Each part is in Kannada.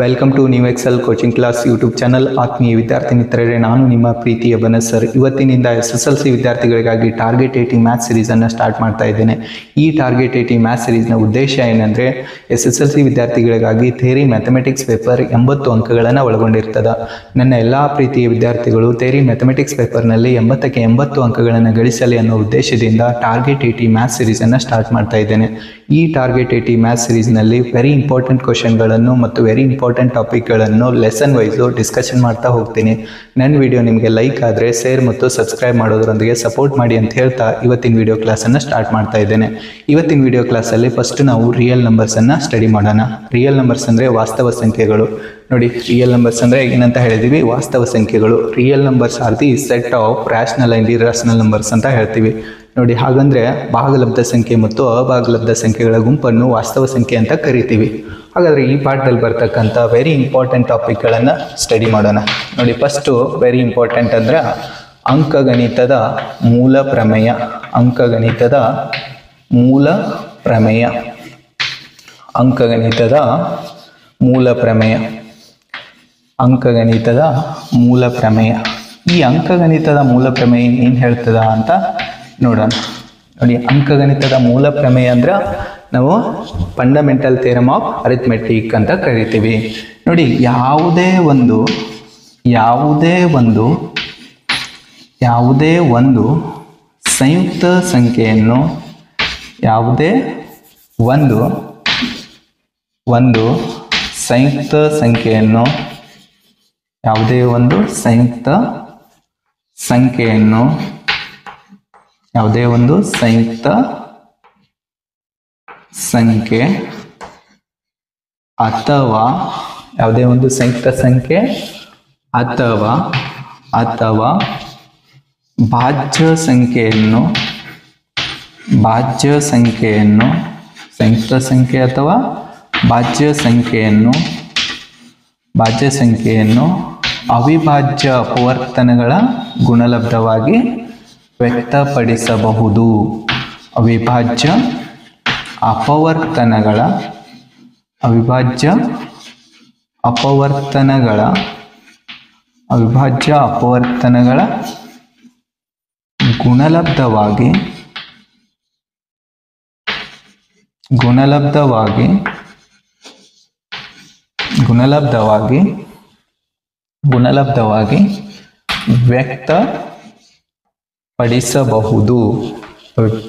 Welcome to New Excel coaching class YouTube channel. ಆತ್ಮೀಯ ವಿದ್ಯಾರ್ಥಿ ಮಿತ್ರರೇ, ನಾನು ನಿಮ್ಮ ಪ್ರೀತಿಯ ಬನಸ್ ಸರ್. ಇವತ್ತಿನಿಂದ SSLC ವಿದ್ಯಾರ್ಥಿಗಳಿಗಾಗಿ ಟಾರ್ಗೆಟ್ 80 ಮ್ಯಾಥ್ಸ್ ಸೀರೀಸನ್ನು ಸ್ಟಾರ್ಟ್ ಮಾಡ್ತಾ ಇದ್ದೇನೆ. ಈ ಟಾರ್ಗೆಟ್ 80 ಮ್ಯಾಥ್ಸ್ ಸೀರೀಸ್ನ ಉದ್ದೇಶ ಏನಂದರೆ, SSLC ವಿದ್ಯಾರ್ಥಿಗಳಿಗಾಗಿ ಥಿಯರಿ ಮ್ಯಾಥಮೆಟಿಕ್ಸ್ ಪೇಪರ್ 80 ಅಂಕಗಳನ್ನು ಒಳಗೊಂಡಿರ್ತದೆ. ನನ್ನ ಎಲ್ಲ ಪ್ರೀತಿಯ ವಿದ್ಯಾರ್ಥಿಗಳು ಥಿಯರಿ ಮ್ಯಾಥಮೆಟಿಕ್ಸ್ ಪೇಪರ್ನಲ್ಲಿ 80ಕ್ಕೆ 80 ಅಂಕಗಳನ್ನು ಗಳಿಸಲಿ ಅನ್ನೋ ಉದ್ದೇಶದಿಂದ ಟಾರ್ಗೆಟ್ 80 ಮ್ಯಾಥ್ಸ್ ಸೀರೀಸನ್ನು ಸ್ಟಾರ್ಟ್ ಮಾಡ್ತಾ ಇದ್ದೇನೆ. ಈ ಟಾರ್ಗೆಟ್ 80 ಮ್ಯಾಥ್ಸ್ ಸೀರೀಸ್ನಲ್ಲಿ ವೆರಿ ಇಂಪಾರ್ಟೆಂಟ್ ಕ್ವಶನ್ಗಳನ್ನು ಮತ್ತು ವೆರಿ ಇಂಪಾರ್ಟೆಂಟ್ ಟಾಪಿಕ್ಗಳನ್ನು ಲೆಸನ್ ವೈಸು ಡಿಸ್ಕಷನ್ ಮಾಡ್ತಾ ಹೋಗ್ತೀನಿ. ನನ್ನ ವಿಡಿಯೋ ನಿಮಗೆ ಲೈಕ್ ಆದರೆ ಶೇರ್ ಮತ್ತು ಸಬ್ಸ್ಕ್ರೈಬ್ ಮಾಡೋದ್ರೊಂದಿಗೆ ಸಪೋರ್ಟ್ ಮಾಡಿ ಅಂತ ಹೇಳ್ತಾ ಇವತ್ತಿನ ವಿಡಿಯೋ ಕ್ಲಾಸನ್ನು ಸ್ಟಾರ್ಟ್ ಮಾಡ್ತಾ ಇದ್ದೇನೆ. ಇವತ್ತಿನ ವಿಡಿಯೋ ಕ್ಲಾಸಲ್ಲಿ ಫಸ್ಟ್ ನಾವು ರಿಯಲ್ ನಂಬರ್ಸನ್ನು ಸ್ಟಡಿ ಮಾಡೋಣ. ರಿಯಲ್ ನಂಬರ್ಸ್ ಅಂದರೆ ವಾಸ್ತವ ಸಂಖ್ಯೆಗಳು. ನೋಡಿ, ರಿಯಲ್ ನಂಬರ್ಸ್ ಅಂದರೆ ಏನಂತ ಹೇಳಿದ್ದೀವಿ? ವಾಸ್ತವ ಸಂಖ್ಯೆಗಳು. Real numbers are the set of rational and irrational numbers ಅಂತ ಹೇಳ್ತೀವಿ. ನೋಡಿ, ಹಾಗಂದರೆ ಭಾಗಲಬ್ಧ ಸಂಖ್ಯೆ ಮತ್ತು ಅಭಾಗಲಬ್ಧ ಸಂಖ್ಯೆಗಳ ಗುಂಪನ್ನು ವಾಸ್ತವ ಸಂಖ್ಯೆ ಅಂತ ಕರಿತೀವಿ. ಹಾಗಾದರೆ ಈ ಪಾಠದಲ್ಲಿ ಬರ್ತಕ್ಕಂಥ ವೆರಿ ಇಂಪಾರ್ಟೆಂಟ್ ಟಾಪಿಕ್ಗಳನ್ನು ಸ್ಟಡಿ ಮಾಡೋಣ. ನೋಡಿ, ಫಸ್ಟು ವೆರಿ ಇಂಪಾರ್ಟೆಂಟ್ ಅಂದರೆ ಅಂಕಗಣಿತದ ಮೂಲ ಪ್ರಮೇಯ. ಅಂಕಗಣಿತದ ಮೂಲ ಪ್ರಮೇಯ. ಅಂಕಗಣಿತದ ಮೂಲ ಪ್ರಮೇಯ. ಅಂಕಗಣಿತದ ಮೂಲ ಪ್ರಮೇಯ. ಈ ಅಂಕಗಣಿತದ ಮೂಲ ಪ್ರಮೇಯ ಏನು ಹೇಳ್ತದ ಅಂತ ನೋಡೋಣ. ನೋಡಿ, ಅಂಕಗಣಿತದ ಮೂಲ ಪ್ರಮೇಯ ಅಂದ್ರೆ ನಾವು ಫಂಡಮೆಂಟಲ್ ಥಿಯರಮ್ ಆಫ್ ಅರಿಥ್ಮೆಟಿಕ್ ಅಂತ ಕರಿತೀವಿ. ನೋಡಿ, ಯಾವುದೇ ಒಂದು ಸಂಯುಕ್ತ ಸಂಖ್ಯೆಯನ್ನು ಅಥವಾ ಭಾಜ್ಯ ಸಂಖ್ಯೆಯನ್ನು ಸಂಯುಕ್ತ ಸಂಖ್ಯೆ ಅಥವಾ ಭಾಜ್ಯ ಸಂಖ್ಯೆಯನ್ನು ಅವಿಭಾಜ್ಯ ಅಪವರ್ತನಗಳ ಗುಣಲಬ್ಧವಾಗಿ ವ್ಯಕ್ತಪಡಿಸಬಹುದು. ಅವಿಭಾಜ್ಯ ಅಪವರ್ತನಗಳ ಗುಣಲಬ್ಧವಾಗಿ ವ್ಯಕ್ತಪಡಿಸಬಹುದು.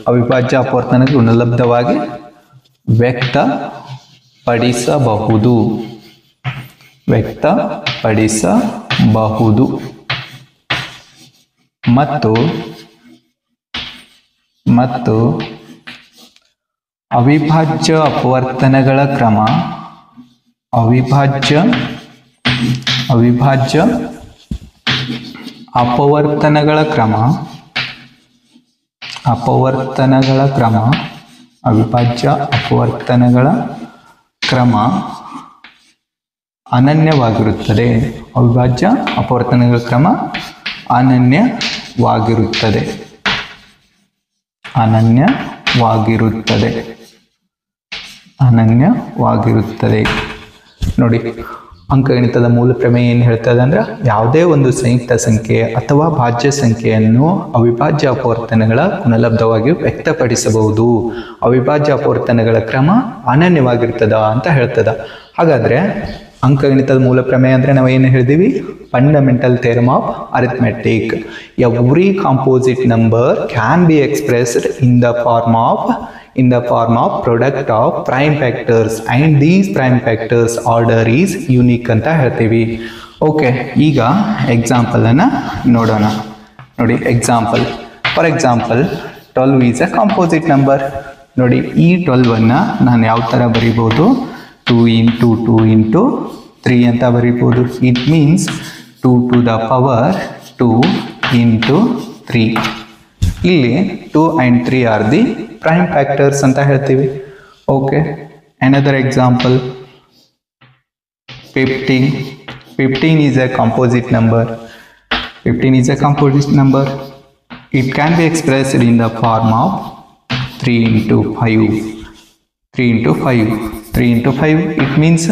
ಅವಿಭಾಜ್ಯ ಅಪವರ್ತನ ಗುಣಲಬ್ಧವಾಗಿ ವ್ಯಕ್ತಪಡಿಸಬಹುದು. ಮತ್ತು ಅವಿಭಾಜ್ಯ ಅಪವರ್ತನಗಳ ಕ್ರಮ ಅನನ್ಯವಾಗಿರುತ್ತದೆ. ಅವಿಭಾಜ್ಯ ಅಪವರ್ತನಗಳ ಕ್ರಮ ಅನನ್ಯವಾಗಿರುತ್ತದೆ. ನೋಡಿ, ಅಂಕಗಣಿತದ ಮೂಲ ಪ್ರಮೇಯ ಏನು ಹೇಳ್ತದೆ ಅಂದ್ರೆ, ಯಾವುದೇ ಒಂದು ಸಂಯುಕ್ತ ಸಂಖ್ಯೆ ಅಥವಾ ಭಾಜ್ಯ ಸಂಖ್ಯೆಯನ್ನು ಅವಿಭಾಜ್ಯ ಅಪವರ್ತನಗಳ ಗುಣಲಬ್ಧವಾಗಿ ವ್ಯಕ್ತಪಡಿಸಬಹುದು. ಅವಿಭಾಜ್ಯ ಅಪವರ್ತನಗಳ ಕ್ರಮ ಅನನ್ಯವಾಗಿರ್ತದ ಅಂತ ಹೇಳ್ತದ. ಹಾಗಾದ್ರೆ ಅಂಕಗಣಿತದ ಮೂಲ ಪ್ರಮೇಯ ಅಂದ್ರೆ ನಾವು ಏನು ಹೇಳಿದೀವಿ? Fundamental theorem of arithmetic. Every composite number can be expressed in the form of product of prime factors and these prime factors order is unique ಅಂತ ಹೇಳ್ತೀವಿ. ಓಕೆ, ಈಗ ಎಕ್ಸಾಂಪಲ್ ಅನ್ನ ನೋಡೋಣ. ನೋಡಿ, for example 12 is a composite number. ನೋಡಿ, ಈ 12 ಅನ್ನ ನಾನು ಯಾವ ತರ ಬರೀಬಹುದು? 2 into 2 into 3 ಅಂತ ಬರೀಬಹುದು. It means 2 to the power 2 into 3. ಇಲ್ಲಿ 2 and 3 R the prime factors ಅಂತ ಹೇಳ್ತೀವಿ. Okay, another example 15 is a composite number. 15 is a composite number. It can be expressed in the form of 3 into 5. 3 into 5. 3 into 5, it means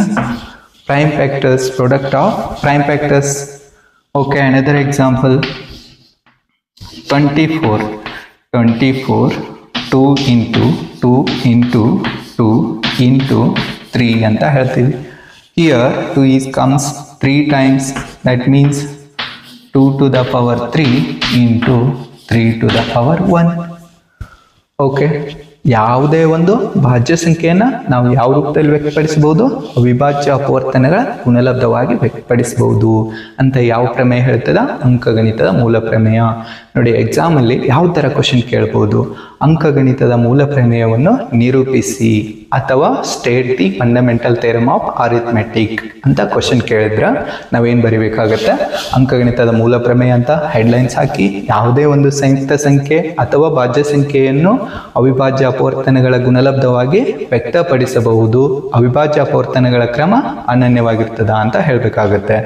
prime factors, product of prime factors. Okay, another example, 24, 2 into 2 into 2 into 3 ಅಂತ ಹೇಳ್ತೀವಿ. Here 2 comes 3 times, that means 2 to the power 3 into 3 to the power 1. Okay, ಯಾವುದೇ ಒಂದು ಭಾಜ್ಯ ಸಂಖ್ಯೆಯನ್ನು ನಾವು ಯಾವ ರೂಪದಲ್ಲಿ ವ್ಯಕ್ತಪಡಿಸಬಹುದು? ಅವಿಭಾಜ್ಯ ಅಪವರ್ತನಗಳ ಗುಣಲಬ್ಧವಾಗಿ ವ್ಯಕ್ತಪಡಿಸಬಹುದು ಅಂತ ಯಾವ ಪ್ರಮೇಯ ಹೇಳ್ತದ? ಅಂಕಗಣಿತದ ಮೂಲ ಪ್ರಮೇಯ. ನೋಡಿ, ಎಕ್ಸಾಮಲ್ಲಿ ಯಾವ ಥರ ಕ್ವಶನ್ ಕೇಳ್ಬೋದು? ಅಂಕಗಣಿತದ ಮೂಲ ಪ್ರಮೇಯವನ್ನು ನಿರೂಪಿಸಿ ಅಥವಾ state the fundamental theorem of arithmetic ಅಂತ ಕ್ವಶನ್ ಕೇಳಿದ್ರೆ ನಾವೇನು ಬರಿಬೇಕಾಗತ್ತೆ? ಅಂಕಗಣಿತದ ಮೂಲ ಪ್ರಮೇಯ ಅಂತ ಹೆಡ್ಲೈನ್ಸ್ ಹಾಕಿ ಯಾವುದೇ ಒಂದು ಸಂಯುಕ್ತ ಸಂಖ್ಯೆ ಅಥವಾ ಭಾಜ್ಯ ಸಂಖ್ಯೆಯನ್ನು ಅವಿಭಾಜ್ಯ ಅಪವರ್ತನಗಳ ಗುಣಲಬ್ಧವಾಗಿ ವ್ಯಕ್ತಪಡಿಸಬಹುದು. ಅವಿಭಾಜ್ಯ ಅಪವರ್ತನಗಳ ಕ್ರಮ ಅನನ್ಯವಾಗಿರ್ತದ ಅಂತ ಹೇಳಬೇಕಾಗತ್ತೆ.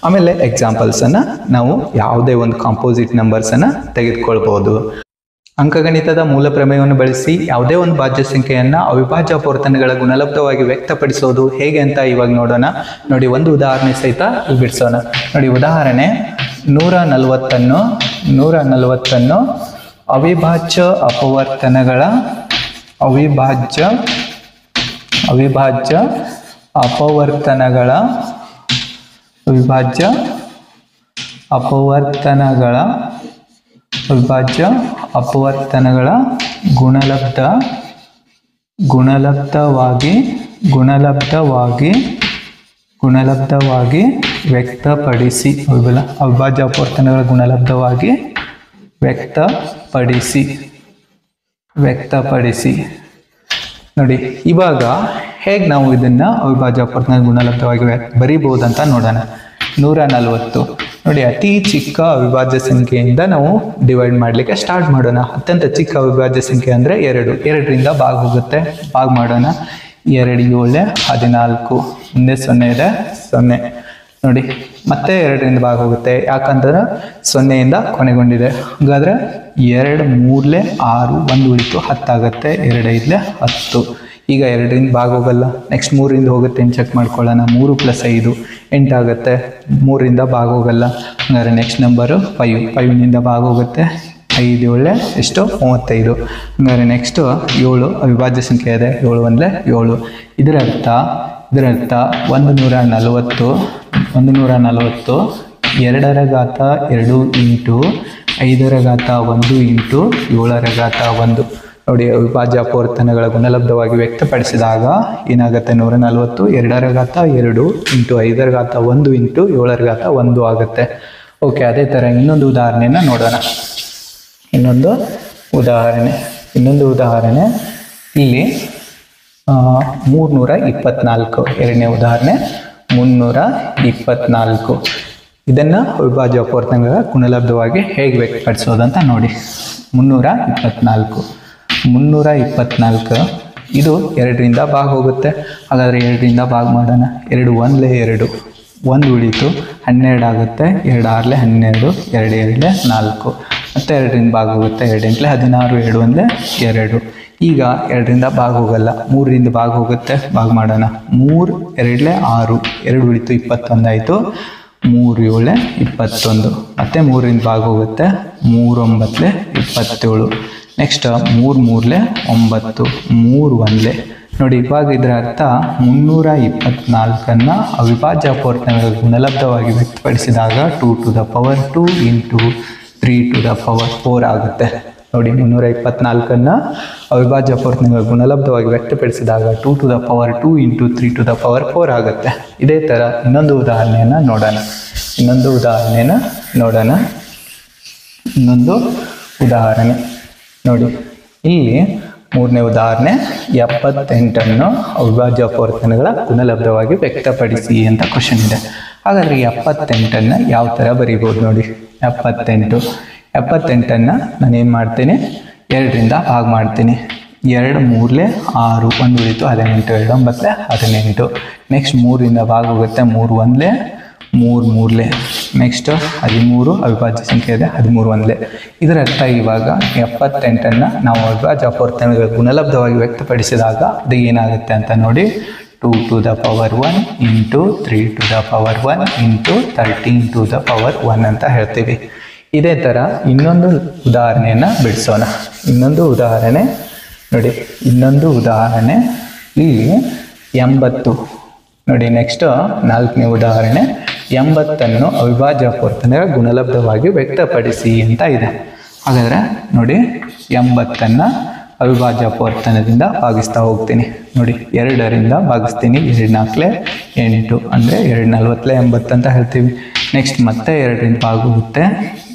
ಆಮೇಲೆ ಎಕ್ಸಾಂಪಲ್ಸ್ ಅನ್ನ ನಾವು ಯಾವುದೇ ಒಂದು ಕಾಂಪೋಸಿಟ್ ನಂಬರ್ಸ್ ಅನ್ನ ತೆಗೆದುಕೊಳ್ಬಹುದು. ಅಂಕಗಣಿತದ ಮೂಲ ಪ್ರಮೇಯವನ್ನು ಬಳಸಿ ಯಾವುದೇ ಒಂದು ಭಾಜ್ಯ ಸಂಖ್ಯೆಯನ್ನ ಅವಿಭಾಜ್ಯ ಅಪವರ್ತನಗಳ ಗುಣಲಬ್ಧವಾಗಿ ವ್ಯಕ್ತಪಡಿಸೋದು ಹೇಗೆ ಅಂತ ಇವಾಗ ನೋಡೋಣ. ನೋಡಿ, ಒಂದು ಉದಾಹರಣೆ ಸಹಿತ ಬಿಡಿಸೋಣ. ನೋಡಿ, ಉದಾಹರಣೆ 140 ಅವಿಭಾಜ್ಯ ಅಪವರ್ತನಗಳ ಗುಣಲಬ್ಧವಾಗಿ ವ್ಯಕ್ತಪಡಿಸಿ. ಅವಿಭಾಜ್ಯ ಅಪವರ್ತನಗಳ ಗುಣಲಬ್ಧವಾಗಿ ವ್ಯಕ್ತಪಡಿಸಿ. ನೋಡಿ, ಇವಾಗ ಹೇಗೆ ನಾವು ಇದನ್ನ ಅವಿಭಾಜ್ಯ ಅಪವರ್ತನಗಳ ಗುಣಲಬ್ಧವಾಗಿ ಬರೀಬಹುದು ಅಂತ ನೋಡೋಣ. 140 ನೋಡಿ, ಅತಿ ಚಿಕ್ಕ ಅವಿಭಾಜ್ಯ ಸಂಖ್ಯೆಯಿಂದ ನಾವು ಡಿವೈಡ್ ಮಾಡಲಿಕ್ಕೆ ಸ್ಟಾರ್ಟ್ ಮಾಡೋಣ. ಅತ್ಯಂತ ಚಿಕ್ಕ ಅವಿಭಾಜ್ಯ ಸಂಖ್ಯೆ ಅಂದರೆ 2. 2ರಿಂದ ಭಾಗ ಹೋಗುತ್ತೆ. ಭಾಗ ಮಾಡೋಣ. 2 7 14, ಮುಂದೆ 0 ಇದೆ, 0. ನೋಡಿ, ಮತ್ತೆ 2ರಿಂದ ಭಾಗ ಹೋಗುತ್ತೆ, ಯಾಕಂದ್ರೆ 0ಯಿಂದ ಕೊನೆಗೊಂಡಿದೆ. ಹಾಗಾದ್ರೆ 2 3 6, 1 ಉಳಿತು, 10 ಆಗುತ್ತೆ. 2 5 10. ಈಗ 2ರಿಂದ ಭಾಗ ಹೋಗಲ್ಲ. ನೆಕ್ಸ್ಟ್ 3ರಿಂದ ಹೋಗುತ್ತೆ, ಚೆಕ್ ಮಾಡ್ಕೊಳ್ಳೋಣ. 3 + 5 8 ಆಗುತ್ತೆ. 3ರಿಂದ ಭಾಗ ಹೋಗಲ್ಲ. ಹಾಗಾದ್ರೆ ನೆಕ್ಸ್ಟ್ ನಂಬರು 5. 5ನಿಂದ ಭಾಗ ಹೋಗುತ್ತೆ. 5 7 ಎಷ್ಟು? 35. ಹಾಗಾದ್ರೆ ನೆಕ್ಸ್ಟ್ 7 ಅವಿಭಾಜ್ಯ ಸಂಖ್ಯೆ ಇದೆ. 7 1 7. ಇದರ ಅರ್ಥ 140 2 ಘಾತ 2 ಇಂಟು 5 ಘಾತ 1 ಇಂಟು 7 ಘಾತ 1. ನೋಡಿ, ಅವಿಭಾಜ್ಯ ಅಪವರ್ತನಗಳ ಗುಣಲಬ್ಧವಾಗಿ ವ್ಯಕ್ತಪಡಿಸಿದಾಗ ಏನಾಗುತ್ತೆ? 140 2 ಘಾತ 2 ಇಂಟು 5 ಘಾತ 1 ಇಂಟು 7 ಘಾತ 1 ಆಗುತ್ತೆ. ಓಕೆ, ಅದೇ ಥರ ಇನ್ನೊಂದು ಉದಾಹರಣೆನ ನೋಡೋಣ. ಇನ್ನೊಂದು ಉದಾಹರಣೆ ಇಲ್ಲಿ 324. ಎರಡನೇ ಉದಾಹರಣೆ 324. ಇದನ್ನು ಅವಿಭಾಜ್ಯ ಅಪವರ್ತನಗಳ ಗುಣಲಬ್ಧವಾಗಿ ಹೇಗೆ ವ್ಯಕ್ತಪಡಿಸೋದಂತ ನೋಡಿ. 324 ಇದು 2ರಿಂದ ಭಾಗ ಹೋಗುತ್ತೆ. ಹಾಗಾದರೆ 2ರಿಂದ ಭಾಗ ಮಾಡೋಣ. 2 1 2, 1 ಉಳಿತು, 12 ಆಗುತ್ತೆ. 2 6 12, 2 7 4. ಮತ್ತೆ 2ರಿಂದ ಭಾಗ ಹೋಗುತ್ತೆ. 2 8 16, 2 1 2. ಈಗ 2ರಿಂದ ಭಾಗ ಹೋಗಲ್ಲ. 3ರಿಂದ ಭಾಗ ಹೋಗುತ್ತೆ. ಭಾಗ ಮಾಡೋಣ. 3 2 6, 2 ಉಳಿತು, 21 ಆಯಿತು. 3 7 21. ಮತ್ತೆ 3ರಿಂದ ಭಾಗ ಹೋಗುತ್ತೆ. 3 9 27. ನೆಕ್ಸ್ಟ್ 3 3 9, 3 1. ನೋಡಿ, ಇವಾಗ ಇದರ ಅರ್ಥ 324 ಅವಿಭಾಜ್ಯ ಅಪವರ್ತನಗಳ ಗುಣಲಬ್ಧವಾಗಿ ವ್ಯಕ್ತಪಡಿಸಿದಾಗ 2 to the power 2 into 3 to the power 4 ಆಗುತ್ತೆ. ನೋಡಿ, 324 ಅವಿಭಾಜ್ಯ ಅಪವರ್ತನಗಳ ಗುಣಲಬ್ಧವಾಗಿ ವ್ಯಕ್ತಪಡಿಸಿದಾಗ 2 to the power 2 into 3 to the power 4 ಆಗುತ್ತೆ. ಇದೇ ಥರ ಇನ್ನೊಂದು ಉದಾಹರಣೆಯನ್ನು ನೋಡೋಣ. ಇನ್ನೊಂದು ಉದಾಹರಣೆ ನೋಡಿ, ಇಲ್ಲಿ 3ನೇ ಉದಾಹರಣೆ 78 ಅವಿಭಾಜ್ಯ ಅಪವರ್ತನಗಳ ಗುಣಲಬ್ಧವಾಗಿ ವ್ಯಕ್ತಪಡಿಸಿ ಅಂತ ಕ್ವಶನ್ ಇದೆ. ಹಾಗಾದರೆ 78 ಯಾವ ಥರ ಬರೀಬೋದು ನೋಡಿ. 78 ನಾನೇನು ಮಾಡ್ತೀನಿ? 2ರಿಂದ ಭಾಗ ಮಾಡ್ತೀನಿ. 2 3 6, 1 ಉಳಿತು, 18 2 9 18. ನೆಕ್ಸ್ಟ್ 3ರಿಂದ ಭಾಗ ಹೋಗುತ್ತೆ. 3 1 3 3. ನೆಕ್ಸ್ಟ್ 13 ಅವಿಭಾಜ್ಯ ಸಂಖ್ಯೆ ಇದೆ. 13 1. ಇದರ ಅರ್ಥ ಇವಾಗ 78 ನಾವು ಅವಿಭಾಜ್ಯ ಅಪವರ್ತನಗಳ ಗುಣಲಬ್ಧವಾಗಿ ವ್ಯಕ್ತಪಡಿಸಿದಾಗ ಅದು ಏನಾಗುತ್ತೆ ಅಂತ ನೋಡಿ. 2 to the power 1 into 3 to the power 1 into 13 to the power 1 ಅಂತ ಹೇಳ್ತೀವಿ. ಇದೇ ಥರ ಇನ್ನೊಂದು ಉದಾಹರಣೆಯನ್ನು ಬಿಡಿಸೋಣ. ಇನ್ನೊಂದು ಉದಾಹರಣೆ ನೋಡಿ, ಇನ್ನೊಂದು ಉದಾಹರಣೆ ಇಲ್ಲಿ 80 ನೋಡಿ. ನೆಕ್ಸ್ಟ್ 4ನೇ ಉದಾಹರಣೆ 80 ಅವಿಭಾಜ್ಯ ಅಪವರ್ತನಗಳ ಗುಣಲಬ್ಧವಾಗಿ ವ್ಯಕ್ತಪಡಿಸಿ ಅಂತ ಇದೆ. ಹಾಗಾದರೆ ನೋಡಿ 80 ಅವಿಭಾಜ್ಯ ಅಪವರ್ತನದಿಂದ ಭಾಗಿಸ್ತಾ ಹೋಗ್ತೀನಿ. ನೋಡಿ 2ರಿಂದ ಭಾಗಿಸ್ತೀನಿ. 2 4 8 ಅಂದರೆ 2 40 80 ಅಂತ ಹೇಳ್ತೀವಿ. ನೆಕ್ಸ್ಟ್ ಮತ್ತೆ 2ರಿಂದ ಭಾಗುತ್ತೆ.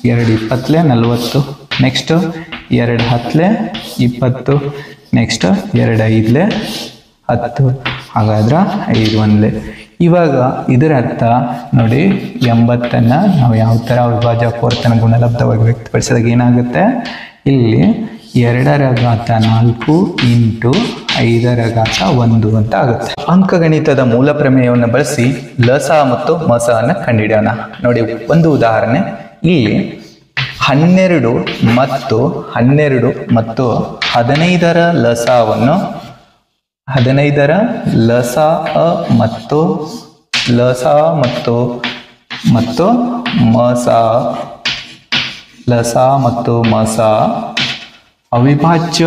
2 20 40. ನೆಕ್ಸ್ಟ್ 2 10 20. ನೆಕ್ಸ್ಟ್ 2 5 10. ಹಾಗಾದ್ರೆ 5 1. ಇವಾಗ ಇದರ ಅರ್ಥ ನೋಡಿ 80 ನಾವು ಯಾವ ಥರ ಅವಿಭಾಜ್ಯ ಅಪವರ್ತನ ಗುಣಲಬ್ಧವಾಗಿ ವ್ಯಕ್ತಪಡಿಸಿದಾಗ ಏನಾಗುತ್ತೆ, ಇಲ್ಲಿ 2⁴ ಇಂಟು 5⁴ ಅಂತ ಆಗುತ್ತೆ. ಅಂಕಗಣಿತದ ಮೂಲ ಪ್ರಮೇಯವನ್ನು ಬಳಸಿ ಲಸ ಮತ್ತು ಮಸವನ್ನು ಕಂಡುಹಿಡಿಯೋಣ. ನೋಡಿ ಒಂದು ಉದಾಹರಣೆ, ಇಲ್ಲಿ 12 ಮತ್ತು 15ರ ಲಸವನ್ನು 15ರ ಲಸ ಮತ್ತು ಮಸ ಅವಿಭಾಜ್ಯ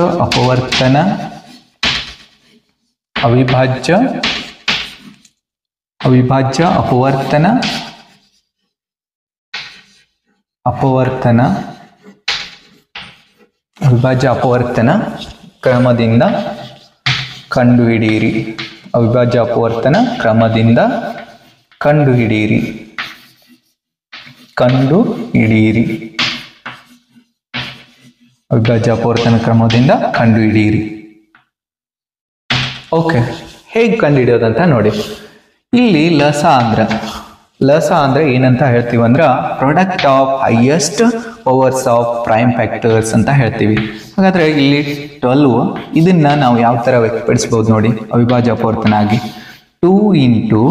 ಅಪವರ್ತನ ಕ್ರಮದಿಂದ ಕಂಡುಹಿಡಿಯಿರಿ. ಅವಿಭಾಜ್ಯ ಅಪವರ್ತನ ಕ್ರಮದಿಂದ ಕಂಡುಹಿಡಿಯಿರಿ. ಅವಿಭಾಜ್ಯ ಅಪವರ್ತನ ಕ್ರಮದಿಂದ ಕಂಡುಹಿಡಿಯಿರಿ. ಓಕೆ, ಹೇಗೆ ಕಂಡುಹಿಡಿಯೋದಂತ ನೋಡಿ. ಇಲ್ಲಿ ಲಸ ಅಂದ್ರೆ ಏನಂತ ಹೇಳ್ತೀವಿ ಅಂದ್ರೆ product of highest powers of prime factors ಅಂತ ಹೇಳ್ತೀವಿ. ಹಾಗಾದ್ರೆ ಇಲ್ಲಿ 12 ಇದನ್ನ ನಾವು ಯಾವ ತರ ವ್ಯಕ್ತಪಡಿಸಬಹುದು ನೋಡಿ, ಅವಿಭಾಜ್ಯ ಅಪವರ್ತನ ಆಗಿ 2 ಇಂಟು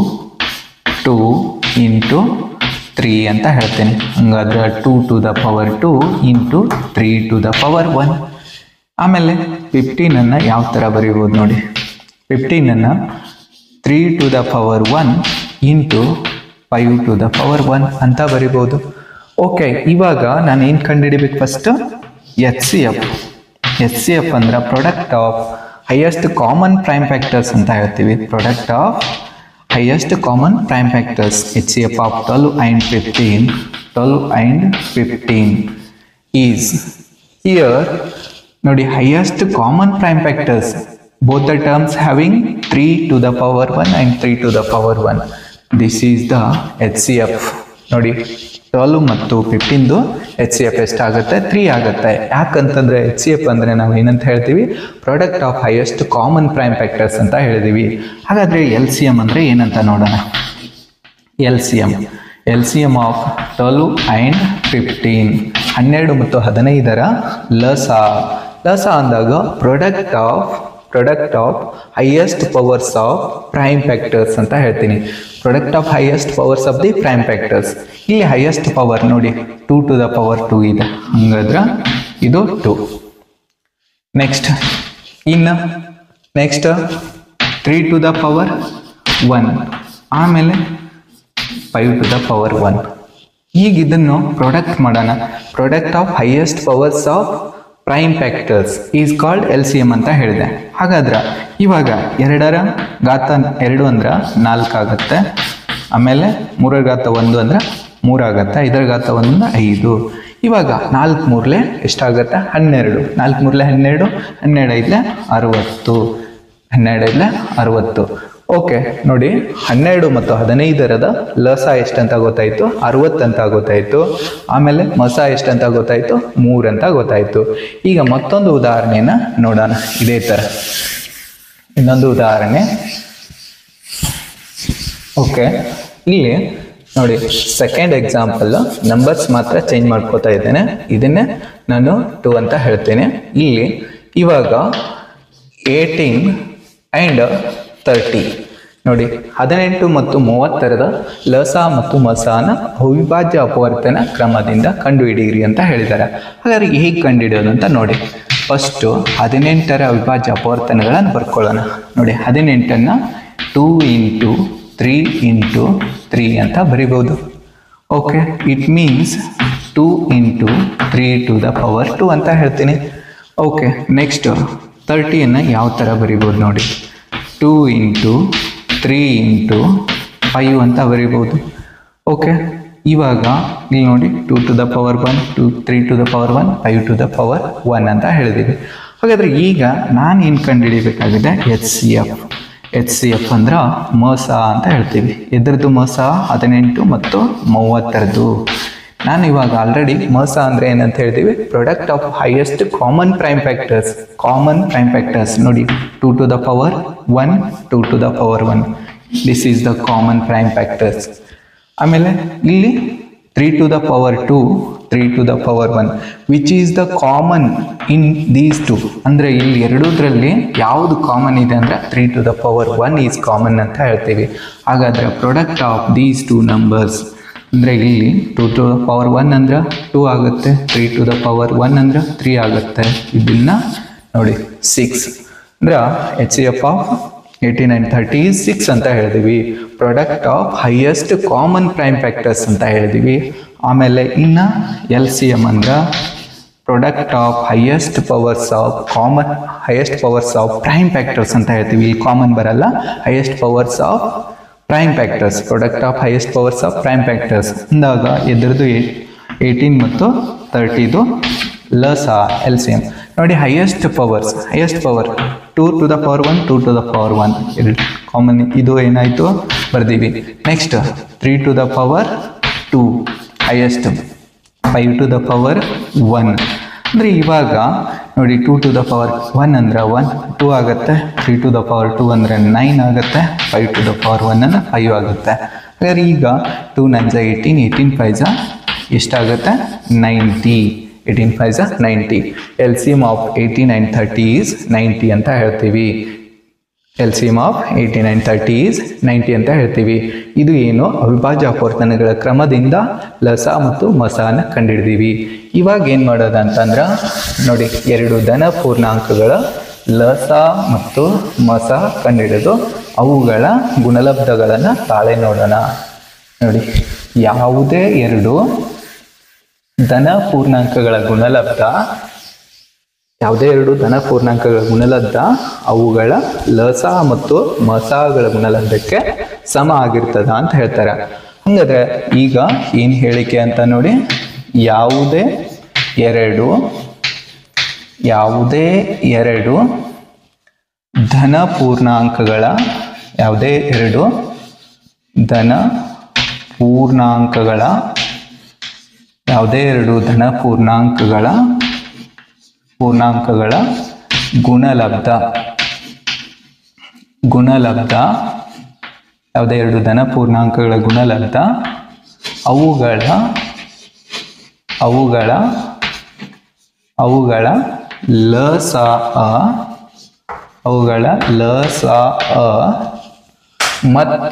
3 ಅಂತ ಹೇಳ್ತೇನೆ. ಹಂಗಾದ್ರೆ 2 to the power 2 into 3 to the power 1. ಆಮೇಲೆ 15 ಯಾವ ಥರ ಬರೀಬೋದು ನೋಡಿ, 15 3 to the power 1 into 5 to the power 1 ಅಂತ ಬರಿಬೋದು. ಓಕೆ, ಇವಾಗ ನಾನು ಏನು ಕಂಡುಹಿಡಿಬೇಕು ಫಸ್ಟ್, ಎಚ್ ಸಿ ಎಫ್ ಅಂದ್ರೆ product of highest common prime factors ಅಂತ ಹೇಳ್ತೀವಿ. Product of highest common prime factors, HCF of 12 and 15 is here. Nodi highest common prime factors, both the terms having 3 to the power 1 and 3 to the power 1. This is the HCF. Nodi 12 ಮತ್ತು 15 HCF ಎಷ್ಟಾಗುತ್ತೆ, 3 ಆಗುತ್ತೆ. ಯಾಕಂತಂದ್ರೆ HCF ಅಂದ್ರೆ ನಾವು ಏನಂತ ಹೇಳ್ತೀವಿ, product of highest common prime factors ಅಂತ ಹೇಳಿದೀವಿ. ಹಾಗಾದ್ರೆ LCM ಅಂದ್ರೆ ಏನಂತ ನೋಡೋಣ. LCM ಆಫ್ 12 and 15, 12 ಮತ್ತು 15ರ ಲಸ ಅಂದಾಗ product of highest powers of prime factors ಅಂತ ಹೇಳ್ತೀನಿ. Product of highest powers of the prime factors. ಇಲ್ಲಿ ಹೈಯೆಸ್ಟ್ ಪವರ್ ನೋಡಿ 2 to the power 2 ಇದೆ, ಹಂಗಾದ್ರೆ ಇದು 2. ನೆಕ್ಸ್ಟ್ 3 to the power 1, ಆಮೇಲೆ 5 to the power 1. ಈಗ ಇದನ್ನು ಪ್ರಾಡಕ್ಟ್ ಮಾಡೋಣ. Product of highest powers of prime factors is called LCM ಅಂತ ಹೇಳಿದೆ. ಹಾಗಾದ್ರೆ ಇವಾಗ 2 ಅಂದ್ರೆ 4 ಆಗುತ್ತೆ, ಆಮೇಲೆ 3 ಘಾತ 1 ಅಂದ್ರೆ 3 ಆಗುತ್ತೆ, 5 ಘಾತ 1 ಅಂದ್ರೆ 5. ಇವಾಗ 4 3 ಎಷ್ಟಾಗುತ್ತೆ, 12. 4 3 12, 12 5 60. ಓಕೆ ನೋಡಿ, 12 ಮತ್ತು 15ರದ ಲಸ ಎಷ್ಟಂತ ಗೊತ್ತಾಯ್ತು, 60 ಅಂತ ಗೊತ್ತಾಯ್ತು. ಆಮೇಲೆ ಮಸ ಎಷ್ಟಂತ ಗೊತ್ತಾಯ್ತು, 3 ಅಂತ ಗೊತ್ತಾಯ್ತು. ಈಗ ಮತ್ತೊಂದು ಉದಾಹರಣೆನ ನೋಡೋಣ. ಇದೇ ತರ ಇನ್ನೊಂದು ಉದಾಹರಣೆ. ಓಕೆ, ಇಲ್ಲಿ ನೋಡಿ ಸೆಕೆಂಡ್ ಎಕ್ಸಾಂಪಲ್, ನಂಬರ್ಸ್ ಮಾತ್ರ ಚೇಂಜ್ ಮಾಡ್ಕೋತಾ ಇದ್ದೇನೆ. ಇದನ್ನೇ ನಾನು 2 ಅಂತ ಹೇಳ್ತೇನೆ. ಇಲ್ಲಿ ಇವಾಗ 18 and 30 ನೋಡಿ, 18 ಮತ್ತು 30ರದ ಲಸ ಮತ್ತು ಮಸನ ಅವಿಭಾಜ್ಯ ಅಪವರ್ತನ ಕ್ರಮದಿಂದ ಕಂಡುಹಿಡಿಯಿರಿ ಅಂತ ಹೇಳಿದ್ದಾರೆ. ಹಾಗಾದ್ರೆ ಹೇಗೆ ಕಂಡುಹಿಡಿಯೋದು ಅಂತ ನೋಡಿ. ಫಸ್ಟು 18ರ ಅವಿಭಾಜ್ಯ ಅಪವರ್ತನಗಳನ್ನು ಬರ್ಕೊಳ್ಳೋಣ. ನೋಡಿ 18ನ್ನ 2 ಇಂಟು 3 ಇಂಟು 3 ಅಂತ ಬರಿಬೋದು. Okay, it means 2 into 3 to the power 2 ಅಂತ ಹೇಳ್ತೀನಿ. ಓಕೆ, ನೆಕ್ಸ್ಟ್ 30ಯನ್ನು ಯಾವ ಥರ ಬರಿಬೋದು ನೋಡಿ. 2 ಇಂಟು 3 ಇಂಟು 5 ಅಂತ ಬರಿಬೋದು. ಓಕೆ, ಇವಾಗ ಇಲ್ಲಿ ನೋಡಿ 2 to the power 1, 3 to the power 1, 5 to the power 1 ಅಂತ ಹೇಳಿದ್ದೀವಿ. ಹಾಗಾದರೆ ಈಗ ನಾನು ಏನು ಕಂಡುಹಿಡಿಯಬೇಕಾಗಿದೆ, ಎಚ್ ಸಿ ಎಫ್ ಅಂದ್ರೆ ಮೋಸ ಅಂತ ಹೇಳ್ತೀವಿ. ಎದ್ರದ್ದು ಮೋಸ 18 ಮತ್ತು 30ರದ್ದು. ನಾನು ಇವಾಗ ಆಲ್ರೆಡಿ ಮೋಸ ಅಂದರೆ ಏನಂತ ಹೇಳ್ತೀವಿ, product of highest common prime factors ನೋಡಿ. 2 to the power 1, 2 to the power 1, this is the common prime factors. ಆಮೇಲೆ ಇಲ್ಲಿ 3 to the power 2, 3 to the power 1, which is the common in these two. ಅಂದರೆ ಇಲ್ಲಿ ಎರಡೂದ್ರಲ್ಲಿ ಯಾವುದು ಕಾಮನ್ ಇದೆ ಅಂದರೆ 3 to the power 1 is common ಅಂತ ಹೇಳ್ತೀವಿ. ಹಾಗಾದರೆ product of these two numbers ಅಂದರೆ ಇಲ್ಲಿ 2 ಟು ದ ಪವರ್ 1 ಅಂದ್ರೆ 2 ಆಗುತ್ತೆ, 3 ಟು ದ ಪವರ್ 1 ಅಂದ್ರೆ 3 ಆಗುತ್ತೆ. ಇದನ್ನ ನೋಡಿ 6 ಅಂದ್ರೆ H C F of 18 and 30 is 6 ಅಂತ ಹೇಳಿದೀವಿ. Product of highest common prime factors ಅಂತ ಹೇಳಿದೀವಿ. ಆಮೇಲೆ ಇನ್ನು ಎಲ್ ಸಿ ಎಮ್ ಅಂದ್ರೆ product of highest powers of prime factors ಅಂತ ಹೇಳ್ತೀವಿ. ಇಲ್ಲಿ ಕಾಮನ್ ಬರಲ್ಲ, highest powers of prime factors, product of highest powers of prime factors ಅಂದಾಗ ಎದ್ರದ್ದು 18 ಮತ್ತು 30ದು ಲಸ ಎಲ್ ಸಿ ಎಮ್ ನೋಡಿ. Highest power 2 to the power 1, 2 to the power 1 ಎರಡು ಕಾಮನ್, ಇದು ಏನಾಯಿತು ಬರ್ದೀವಿ. Next 3 to the power 2 highest, 5 to the power 1 ಅಂದರೆ ಇವಾಗ ನೋಡಿ 2 ಟು ದ ಪವರ್ 1 ಅಂದರೆ 1, 2 ಆಗುತ್ತೆ. 3 ಟು ದ ಪವರ್ 2 ಅಂದರೆ 9 ಆಗುತ್ತೆ. 5 ಟು ದ ಪವರ್ 1 ಅಂದರೆ 5 ಆಗುತ್ತೆ. ಹಾಗಾದ್ರೆ ಈಗ 2 9 18, 18 5 ಎಷ್ಟಾಗುತ್ತೆ 90, 18 5 90. L C M of 18 and 30 is 90 ಅಂತ ಹೇಳ್ತೀವಿ. L C M of 18 and 30 is 90 ಅಂತ ಹೇಳ್ತೀವಿ. ಇದು ಏನು, ಅವಿಭಾಜ್ಯ ಅಪವರ್ತನಗಳ ಕ್ರಮದಿಂದ ಲಸ ಮತ್ತು ಮಸನ ಕಂಡುಹಿಡಿದೀವಿ. ಇವಾಗ ಏನು ಮಾಡೋದು ಅಂತಂದ್ರೆ ನೋಡಿ, ಎರಡು ಧನ ಪೂರ್ಣಾಂಕಗಳ ಲಸ ಮತ್ತು ಮಸ ಕಂಡುಹಿಡಿದು ಅವುಗಳ ಗುಣಲಬ್ಧಗಳನ್ನು ತಾಳೆ ನೋಡೋಣ. ನೋಡಿ, ಯಾವುದೇ ಎರಡು ಧನ ಪೂರ್ಣಾಂಕಗಳ ಗುಣಲಬ್ಧ ಅವುಗಳ ಲಸ ಮತ್ತು ಮಸಗಳ ಗುಣಲಬ್ಧಕ್ಕೆ ಸಮ ಆಗಿರ್ತದ ಅಂತ ಹೇಳ್ತಾರೆ. ಹಂಗಾದ್ರೆ ಈಗ ಏನು ಹೇಳಿಕೆ ಅಂತ ನೋಡಿ, ಯಾವುದೇ ಎರಡು ಧನ ಪೂರ್ಣಾಂಕಗಳ ಗುಣಲಬ್ಧ ಅವುಗಳ ಲಸ ಮತ್ತು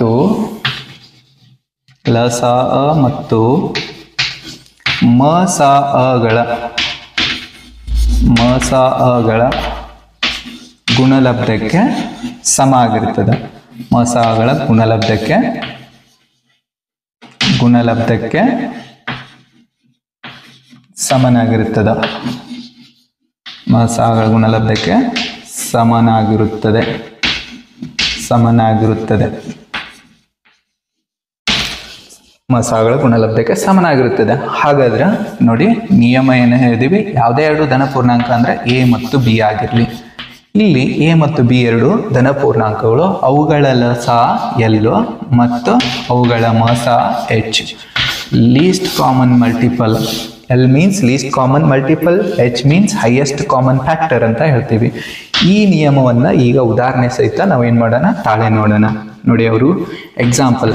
ಮಸಗಳ ಗುಣಲಬ್ಧಕ್ಕೆ ಸಮ ಆಗಿರ್ತದೆ. ಮಸಗಳ ಗುಣಲಬ್ಧಕ್ಕೆ ಸಮನಾಗಿರುತ್ತದೆ. ಮಸಗಳ ಗುಣಲಬ್ಧಕ್ಕೆ ಸಮನಾಗಿರುತ್ತದೆ. ಮಸಗಳ ಗುಣಲಬ್ಧಕ್ಕೆ ಸಮನಾಗಿರುತ್ತದೆ. ಹಾಗಾದ್ರೆ ನೋಡಿ, ನಿಯಮ ಏನು ಹೇಳಿದೀವಿ, ಯಾವುದೇ ಎರಡು ಧನ ಪೂರ್ಣಾಂಕ ಅಂದ್ರೆ ಎ ಮತ್ತು ಬಿ ಆಗಿರಲಿ. ಇಲ್ಲಿ ಎ ಮತ್ತು ಬಿ ಎರಡು ಧನ ಪೂರ್ಣಾಂಕಗಳು, ಅವುಗಳ ಲಸ ಎಲ್ಲೋ ಮತ್ತು ಅವುಗಳ ಮಸ H. Least common multiple, L means least common multiple, H means highest common factor ಅಂತ ಹೇಳ್ತೀವಿ. ಈ ನಿಯಮವನ್ನು ಈಗ ಉದಾಹರಣೆ ಸಹಿತ ನಾವೇನು ಮಾಡೋಣ, ತಾಳೆ ನೋಡೋಣ. ನೋಡಿ, ಅವರು ಎಕ್ಸಾಂಪಲ್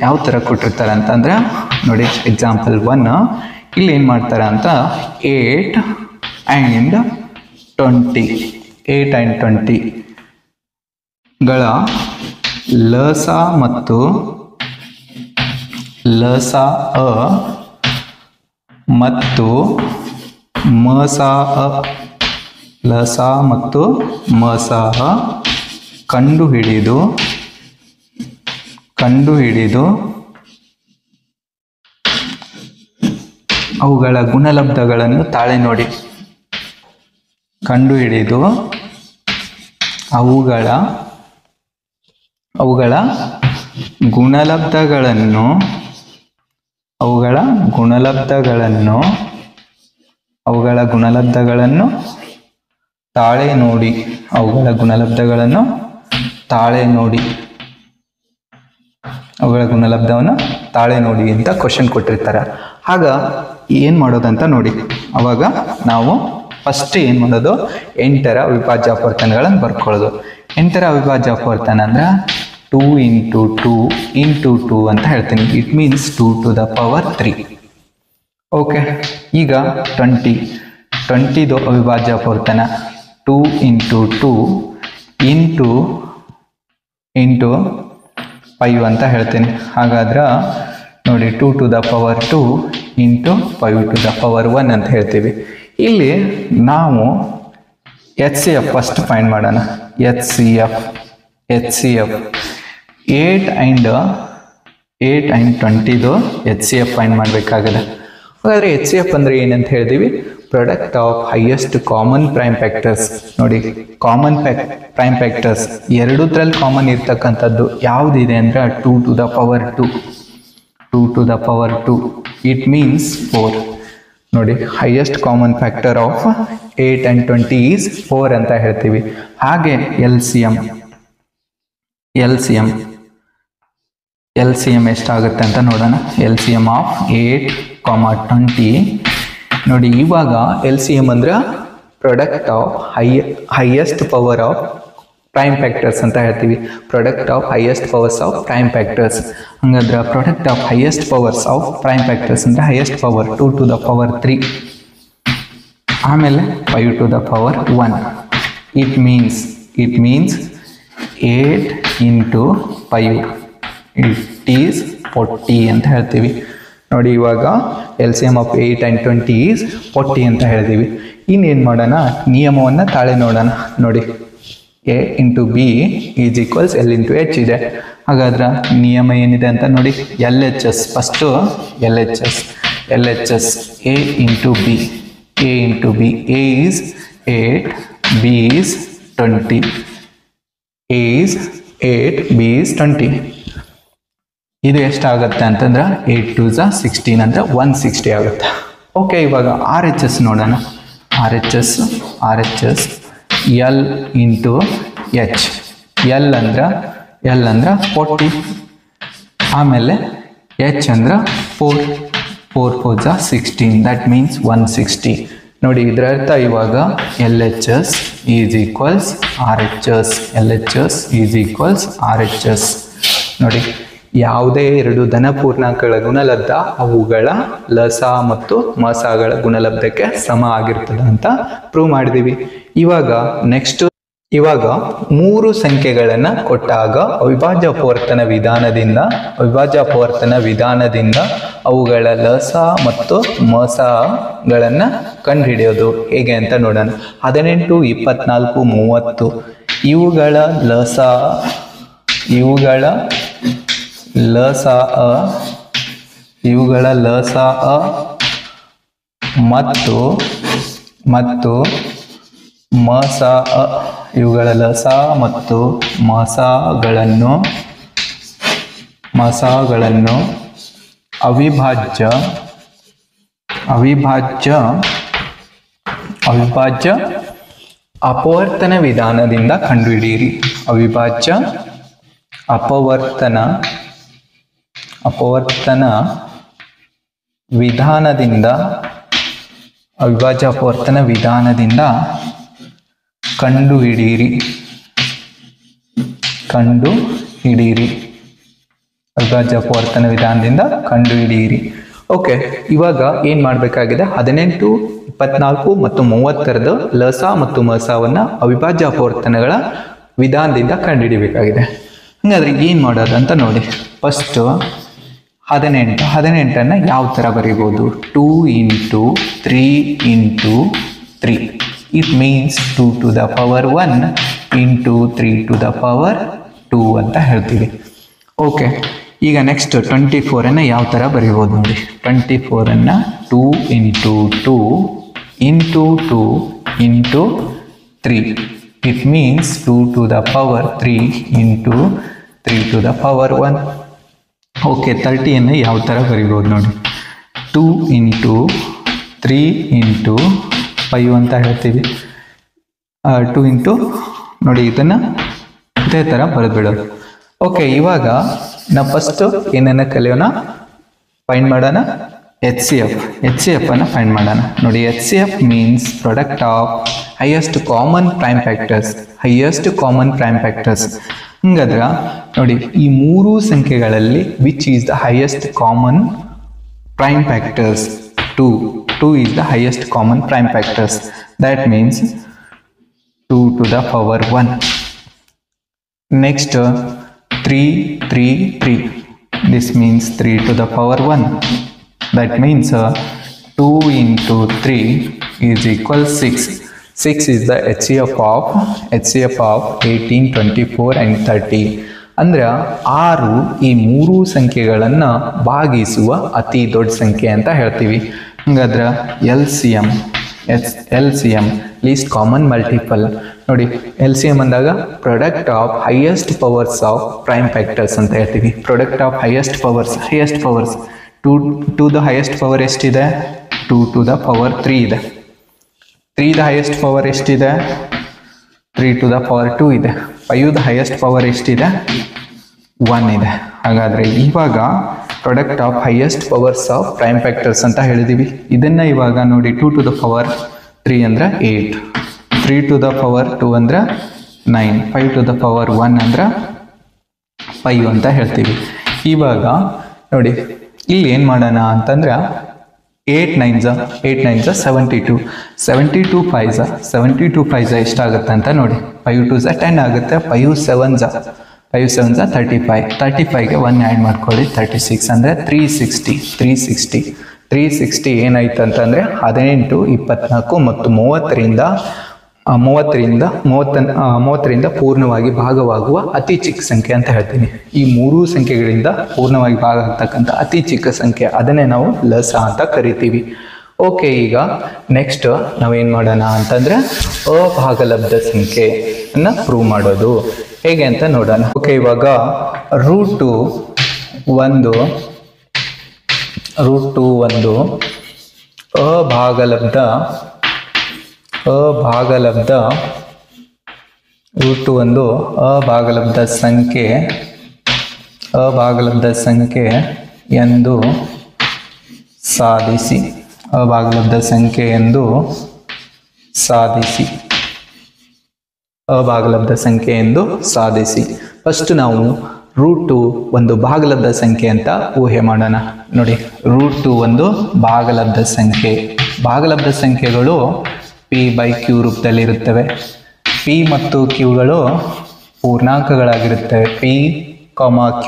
ಯಾವ ಥರ ಕೊಟ್ಟಿರ್ತಾರೆ ಅಂತಂದ್ರೆ ನೋಡಿ, ಎಕ್ಸಾಂಪಲ್ 1 ಇಲ್ಲಿ ಏನು ಮಾಡ್ತಾರೆ ಅಂತ, 8 and 20 ಗಳ ಲಸ ಮತ್ತು ಮಸ ಕಂಡುಹಿಡಿದು ಕಂಡುಹಿಡಿದು ಅವುಗಳ ಗುಣಲಬ್ಧಗಳನ್ನು ತಾಳೆ ನೋಡಿ. ಕಂಡುಹಿಡಿದು ಅವುಗಳ ಗುಣಲಬ್ಧಗಳನ್ನು ತಾಳೆ ನೋಡಿ. ಅವುಗಳ ಗುಣಲಬ್ಧಗಳನ್ನು ತಾಳೆ ನೋಡಿ ಅಂತ ಕ್ವಶನ್ ಕೊಟ್ಟಿರ್ತಾರೆ. ಆಗ ಏನು ಮಾಡೋದಂತ ನೋಡಿ. ಅವಾಗ ನಾವು ಫಸ್ಟ್ ಏನು ಮಾಡೋದು, 8ರ ಅವಿಭಾಜ್ಯ ಅಪವರ್ತನಗಳನ್ನು ಬರ್ಕೊಳ್ಳೋದು. 8ರ ಅವಿಭಾಜ್ಯ ಅಪವರ್ತನ ಅಂದ್ರೆ 2 × 2 × 2 ಅಂತ ಹೇಳ್ತೀನಿ. It means 2 to the power 3. Okay, ಈಗ 20ದು ಅವಿಭಾಜ್ಯ ಅಪವರ್ತನ 2 × 2 ಇಂಟು 5 ಅಂತ ಹೇಳ್ತೀನಿ. ಹಾಗಾದ್ರೆ ನೋಡಿ 2 to the power 2 into 5 to the power 1 ಅಂತ ಹೇಳ್ತೀವಿ. ಇಲ್ಲಿ ನಾವು HCF ಫಸ್ಟ್ ಫೈಂಡ್ ಮಾಡೋಣ. HCF 8 and 20ದು HCF ಫೈಂಡ್ ಮಾಡಬೇಕಾಗದೆ. ಹಾಗಾದರೆ HCF ಅಂದರೆ ಏನಂತ ಹೇಳ್ತೀವಿ, product of highest common prime factors. ನೋಡಿ, ಕಾಮನ್ ಪ್ರೈಮ್ ಫ್ಯಾಕ್ಟರ್ಸ್ ಎರಡೂದ್ರಲ್ಲಿ ಕಾಮನ್ ಇರ್ತಕ್ಕಂಥದ್ದು ಯಾವುದಿದೆ ಅಂದರೆ 2 to the power 2. 2 to the power 2 it means 4. ನೋಡಿ, highest common factor of 8 and 20 is 4 ಅಂತ ಹೇಳ್ತೀವಿ. ಹಾಗೆ LCM ಎಷ್ಟಾಗುತ್ತೆ ಅಂತ ನೋಡೋಣ. LCM ಆಫ್ 8, 20. ನೋಡಿ, ಇವಾಗ LCM ಅಂದ್ರೆ product of highest power of prime factors ಅಂತ ಹೇಳ್ತೀವಿ. Product of highest powers of prime factors. ಹಂಗಂದ್ರೆ product of highest powers of prime factors ಅಂದ್ರೆ highest power 2 to the power 3, ಆಮೇಲೆ 5 to the power 1. It means 8 × 5 it is 40 ಅಂತ ಹೇಳ್ತೀವಿ. ನೋಡಿ, ಇವಾಗ LCM ಆಫ್ 8 and 20 ಈಸ್ 40 ಅಂತ ಹೇಳ್ತೀವಿ. ಇನ್ನೇನು ಮಾಡೋಣ, ನಿಯಮವನ್ನು ತಾಳೆ ನೋಡೋಣ. ನೋಡಿ, A × B is equals L × H ಇದೆ. ಹಾಗಾದ್ರೆ ನಿಯಮ ಏನಿದೆ ಅಂತ ನೋಡಿ. LHS first LHS A × B. A is 8, B is 20. A is 8, B is 20. ಇದು ಎಷ್ಟಾಗುತ್ತೆ ಅಂತಂದ್ರೆ 8 2 16 ಅಂದರೆ 160 ಆಗುತ್ತೆ. ಓಕೆ, ಇವಾಗ RHS ನೋಡೋಣ. RHS L × H. L ಅಂದ್ರೆ 40, ಆಮೇಲೆ H ಅಂದ್ರೆ 4 4 16, ದಟ್ ಮೀನ್ಸ್ 160. ನೋಡಿ, ಇದರ ಅರ್ಥ ಇವಾಗ LHS ಈಸ್ ಈಕ್ವಲ್ಸ್ RHS. ನೋಡಿ, ಯಾವುದೇ ಎರಡು ಧನಪೂರ್ಣಾಂಕಗಳ ಗುಣಲಬ್ಧ ಅವುಗಳ ಲಸ ಮತ್ತು ಮಸಗಳ ಗುಣಲಬ್ಧಕ್ಕೆ ಸಮ ಆಗಿರ್ತದೆ ಅಂತ ಪ್ರೂವ್ ಮಾಡಿದೀವಿ. ಇವಾಗ 3 ಸಂಖ್ಯೆಗಳನ್ನು ಕೊಟ್ಟಾಗ ಅವಿಭಾಜ್ಯ ಅಪವರ್ತನ ವಿಧಾನದಿಂದ ಅವುಗಳ ಲಸ ಮತ್ತು ಮಸಗಳನ್ನು ಕಂಡುಹಿಡಿಯೋದು ಹೇಗೆ ಅಂತ ನೋಡೋಣ. 18, 24, 30 ಇವುಗಳ ಲಸ ಮತ್ತು ಮಸ ಇವುಗಳ ಲಸ ಮತ್ತು ಮಸಗಳನ್ನು ಅವಿಭಾಜ್ಯ ಅಪವರ್ತನ ವಿಧಾನದಿಂದ ಕಂಡುಹಿಡಿಯಿರಿ. ಅವಿಭಾಜ್ಯ ಅಪವರ್ತನ ವಿಧಾನದಿಂದ ಕಂಡುಹಿಡಿಯಿರಿ. ಅವಿಭಾಜ್ಯ ಅಪವರ್ತನ ವಿಧಾನದಿಂದ ಕಂಡುಹಿಡಿಯಿರಿ. ಓಕೆ, ಇವಾಗ ಏನು ಮಾಡಬೇಕಾಗಿದೆ, 18, 24 ಮತ್ತು 30 ಲಸ ಮತ್ತು ಮಸವನ್ನು ಅವಿಭಾಜ್ಯ ಅಪವರ್ತನಗಳ ವಿಧಾನದಿಂದ ಕಂಡುಹಿಡಿಯಬೇಕಾಗಿದೆ. ಹಾಗಾದ್ರೆ ಏನು ಮಾಡೋದು ಅಂತ ನೋಡಿ. ಫಸ್ಟು 18 ಯಾವ ಥರ ಬರೀಬೋದು, 2 × 3 × 3. It means 2 to the power 1 × 3 to the power 2 ಅಂತ ಹೇಳ್ತೀವಿ. ಓಕೆ, ಈಗ ನೆಕ್ಸ್ಟ್ 24 ಯಾವ ಥರ ಬರಿಬೋದು ನೋಡಿ. 24 2 into 2 into 2 into 3. It means 2 to the power 3 into 3 to the power 1. Okay, 30 ಯಾವ ಥರ ಬರಿಬೋದು ನೋಡಿ. 2 into 3 into 5 ಅಂತ ಹೇಳ್ತೀವಿ. 2 into ನೋಡಿ, ಇದನ್ನು ಇದೇ ಥರ ಬರೆದ್ಬಿಡೋದು. ಓಕೆ, ಇವಾಗ ನಾವು ಫಸ್ಟ್ ಏನನ್ನ ಕಲಿಯೋಣ, ಫೈಂಡ್ ಮಾಡೋಣ ಎಚ್ ಸಿ ಎಫ್ ಅನ್ನು ಫೈಂಡ್ ಮಾಡೋಣ ನೋಡಿ. H C F means product of highest common prime factors. ಹಂಗಾದ್ರೆ ನೋಡಿ, ಈ ಮೂರು ಸಂಖ್ಯೆಗಳಲ್ಲಿ which is the highest common prime factors? 2 is the highest common prime factors. That means 2 to the power 1. Next 3 3 3. This means 3 to the power 1. That means 2 into 3 is equal 6. 6 is the HCF of 18, 24 and 30. ಅಂದ್ರೆ 6 ಈ ಮೂರು ಸಂಖ್ಯೆಗಳನ್ನು ಭಾಗಿಸುವ ಅತಿ ದೊಡ್ಡ ಸಂಖ್ಯೆ ಅಂತ ಹೇಳ್ತೀವಿ. ಹಂಗಾದ್ರೆ L C M list common multiple ನೋಡಿ. ಎಲ್ ಸಿ ಎಂ ಅಂದಾಗ product of highest powers of prime factors ಅಂತ ಹೇಳ್ತೀವಿ. Product of highest powers 2 the highest power ಎಷ್ಟಿದೆ? 2 to the power 3 ಇದೆ. 3 ದ ಹೈಯೆಸ್ಟ್ ಪವರ್ ಎಷ್ಟಿದೆ? 3 to the power 2 ಇದೆ. 5 ದ ಹೈಯೆಸ್ಟ್ ಪವರ್ ಎಷ್ಟಿದೆ? 1 ಇದೆ. ಹಾಗಾದರೆ ಇವಾಗ product of highest powers of prime factors ಅಂತ ಹೇಳಿದೀವಿ. ಇದನ್ನು ಇವಾಗ ನೋಡಿ, 2 to the power 3 ಅಂದ್ರೆ 8, 3 to the power 2 ಅಂದ್ರೆ 9, 5 to the power 1 ಅಂದ್ರೆ 5 ಅಂತ ಹೇಳ್ತೀವಿ. ಇವಾಗ ನೋಡಿ, ಇಲ್ಲಿ ಏನು ಮಾಡೋಣ ಅಂತಂದ್ರೆ 8 9s 72, 72 5s ಎಷ್ಟಾಗುತ್ತೆ ಅಂತ ನೋಡಿ. 5 2s 10 ಆಗುತ್ತೆ. 5 7s 35, 35ಗೆ 1 ಆ್ಯಡ್ ಮಾಡ್ಕೊಳ್ಳಿ, 36 ಅಂದರೆ 360 ಏನಾಯ್ತು ಅಂತಂದರೆ 18, 24 ಮತ್ತು 30ರಿಂದ ಪೂರ್ಣವಾಗಿ ಭಾಗವಾಗುವ ಅತಿ ಚಿಕ್ಕ ಸಂಖ್ಯೆ ಅಂತ ಹೇಳ್ತೀನಿ. ಈ ಮೂರು ಸಂಖ್ಯೆಗಳಿಂದ ಪೂರ್ಣವಾಗಿ ಭಾಗ ಆಗ್ತಕ್ಕಂಥ ಅತಿ ಚಿಕ್ಕ ಸಂಖ್ಯೆ, ಅದನ್ನೇ ನಾವು ಲಸ ಅಂತ ಕರಿತೀವಿ. ಓಕೆ, ಈಗ ನೆಕ್ಸ್ಟ್ ನಾವೇನು ಮಾಡೋಣ ಅಂತಂದರೆ ಅಭಾಗಲಬ್ಧ ಸಂಖ್ಯೆಯನ್ನು ಪ್ರೂವ್ ಮಾಡೋದು ಹೇಗೆ ಅಂತ ನೋಡೋಣ. ಓಕೆ, ಇವಾಗ ರೂಟ್ ಟು ಒಂದು ಅಭಾಗಲಬ್ಧ ರೂಟ್ ಟು ಒಂದು ಅಭಾಗಲಬ್ಧ ಸಂಖ್ಯೆ ಎಂದು ಸಾಧಿಸಿ. ಅಭಾಗಲಬ್ಧ ಸಂಖ್ಯೆ ಎಂದು ಸಾಧಿಸಿ. ಫಸ್ಟ್ ನಾವು ರೂಟ್ ಟು ಒಂದು ಭಾಗಲಬ್ಧ ಸಂಖ್ಯೆ ಅಂತ ಊಹೆ ಮಾಡೋಣ ನೋಡಿ. ರೂಟ್ ಟು ಒಂದು ಭಾಗಲಬ್ಧ ಸಂಖ್ಯೆಗಳು P/Q ರೂಪದಲ್ಲಿರುತ್ತವೆ. P ಮತ್ತು Qಗಳು ಪೂರ್ಣಾಂಕಗಳಾಗಿರುತ್ತವೆ. P, Q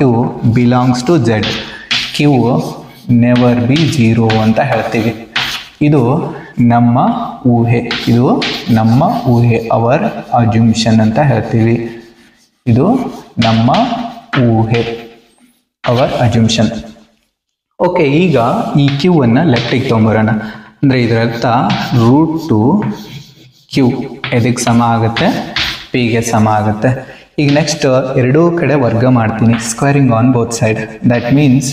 belongs to Z. Q never be 0 ಅಂತ ಹೇಳ್ತೀವಿ. ಇದು ನಮ್ಮ ಊಹೆ, ಅವರ್ ಅಜ್ಯೂಮ್ಷನ್ ಅಂತ ಹೇಳ್ತೀವಿ. ಇದು ನಮ್ಮ ಊಹೆ, ಅವರ್ ಅಜ್ಯೂಮ್ಷನ್. ಓಕೆ, ಈಗ ಈ ಕ್ಯೂ ಅನ್ನು ಲೆಫ್ಟಿಗೆ ತೊಗೊಂಬರೋಣ. ಅಂದರೆ ಇದರರ್ಥ ರೂಟ್ ಟು ಕ್ಯೂ ಎದಕ್ಕೆ ಸಮ ಆಗುತ್ತೆ? ಪಿಗೆ ಸಮ ಆಗುತ್ತೆ. ಈಗ ನೆಕ್ಸ್ಟ್ ಎರಡೂ ಕಡೆ ವರ್ಗ ಮಾಡ್ತೀನಿ, squaring on both side. That means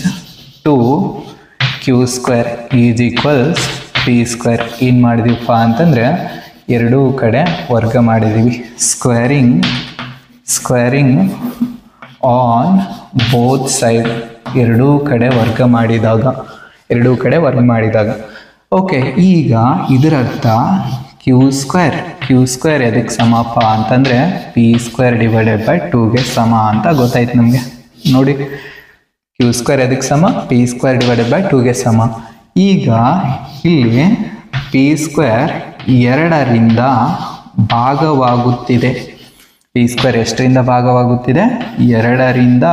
2q² is equals p². ಏನು ಮಾಡಿದೀವಪ್ಪ ಅಂತಂದರೆ ಎರಡೂ ಕಡೆ ವರ್ಗ ಮಾಡಿದ್ದೀವಿ. ಸ್ಕ್ವೇರಿಂಗ್ ಆನ್ ಬೋತ್ ಸೈಡ್, ಎರಡೂ ಕಡೆ ವರ್ಗ ಮಾಡಿದಾಗ. ಓಕೆ, ಈಗ ಇದರರ್ಥ q² ಎದಕ್ಕೆ ಸಮಪ್ಪ ಅಂತಂದರೆ p²/2ಗೆ ಸಮ ಅಂತ ಗೊತ್ತಾಯ್ತು ನಮಗೆ. ನೋಡಿ, q² ಎದಕ್ಕೆ ಸಮ? p²/2ಗೆ ಸಮ. ಈಗ ಇಲ್ಲಿ p² 2ರಿಂದ ಭಾಗವಾಗುತ್ತಿದೆ. p² ಎಷ್ಟರಿಂದ ಭಾಗವಾಗುತ್ತಿದೆ? 2ರಿಂದ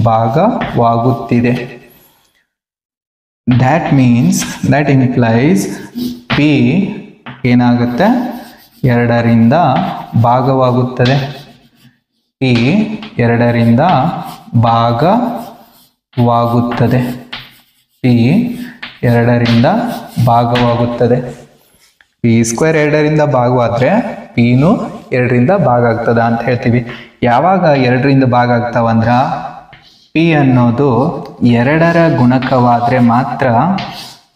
ಭಾಗವಾಗುತ್ತಿದೆ. that implies p ಏನಾಗುತ್ತೆ? 2ರಿಂದ ಭಾಗವಾಗುತ್ತದೆ. ಪಿ 2ರಿಂದ ಭಾಗವಾಗುತ್ತದೆ. ಪಿ 2ರಿಂದ ಭಾಗವಾಗುತ್ತದೆ. ಪಿ ಸ್ಕ್ವೇರ್ 2ರಿಂದ ಭಾಗವಾದರೆ ಪಿನೂ 2ರಿಂದ ಭಾಗ ಆಗ್ತದ ಅಂತ ಹೇಳ್ತೀವಿ. ಯಾವಾಗ 2ರಿಂದ ಭಾಗ ಆಗ್ತಾವಂದ್ರೆ ಪಿ ಅನ್ನೋದು 2ರ ಗುಣಕವಾದರೆ ಮಾತ್ರ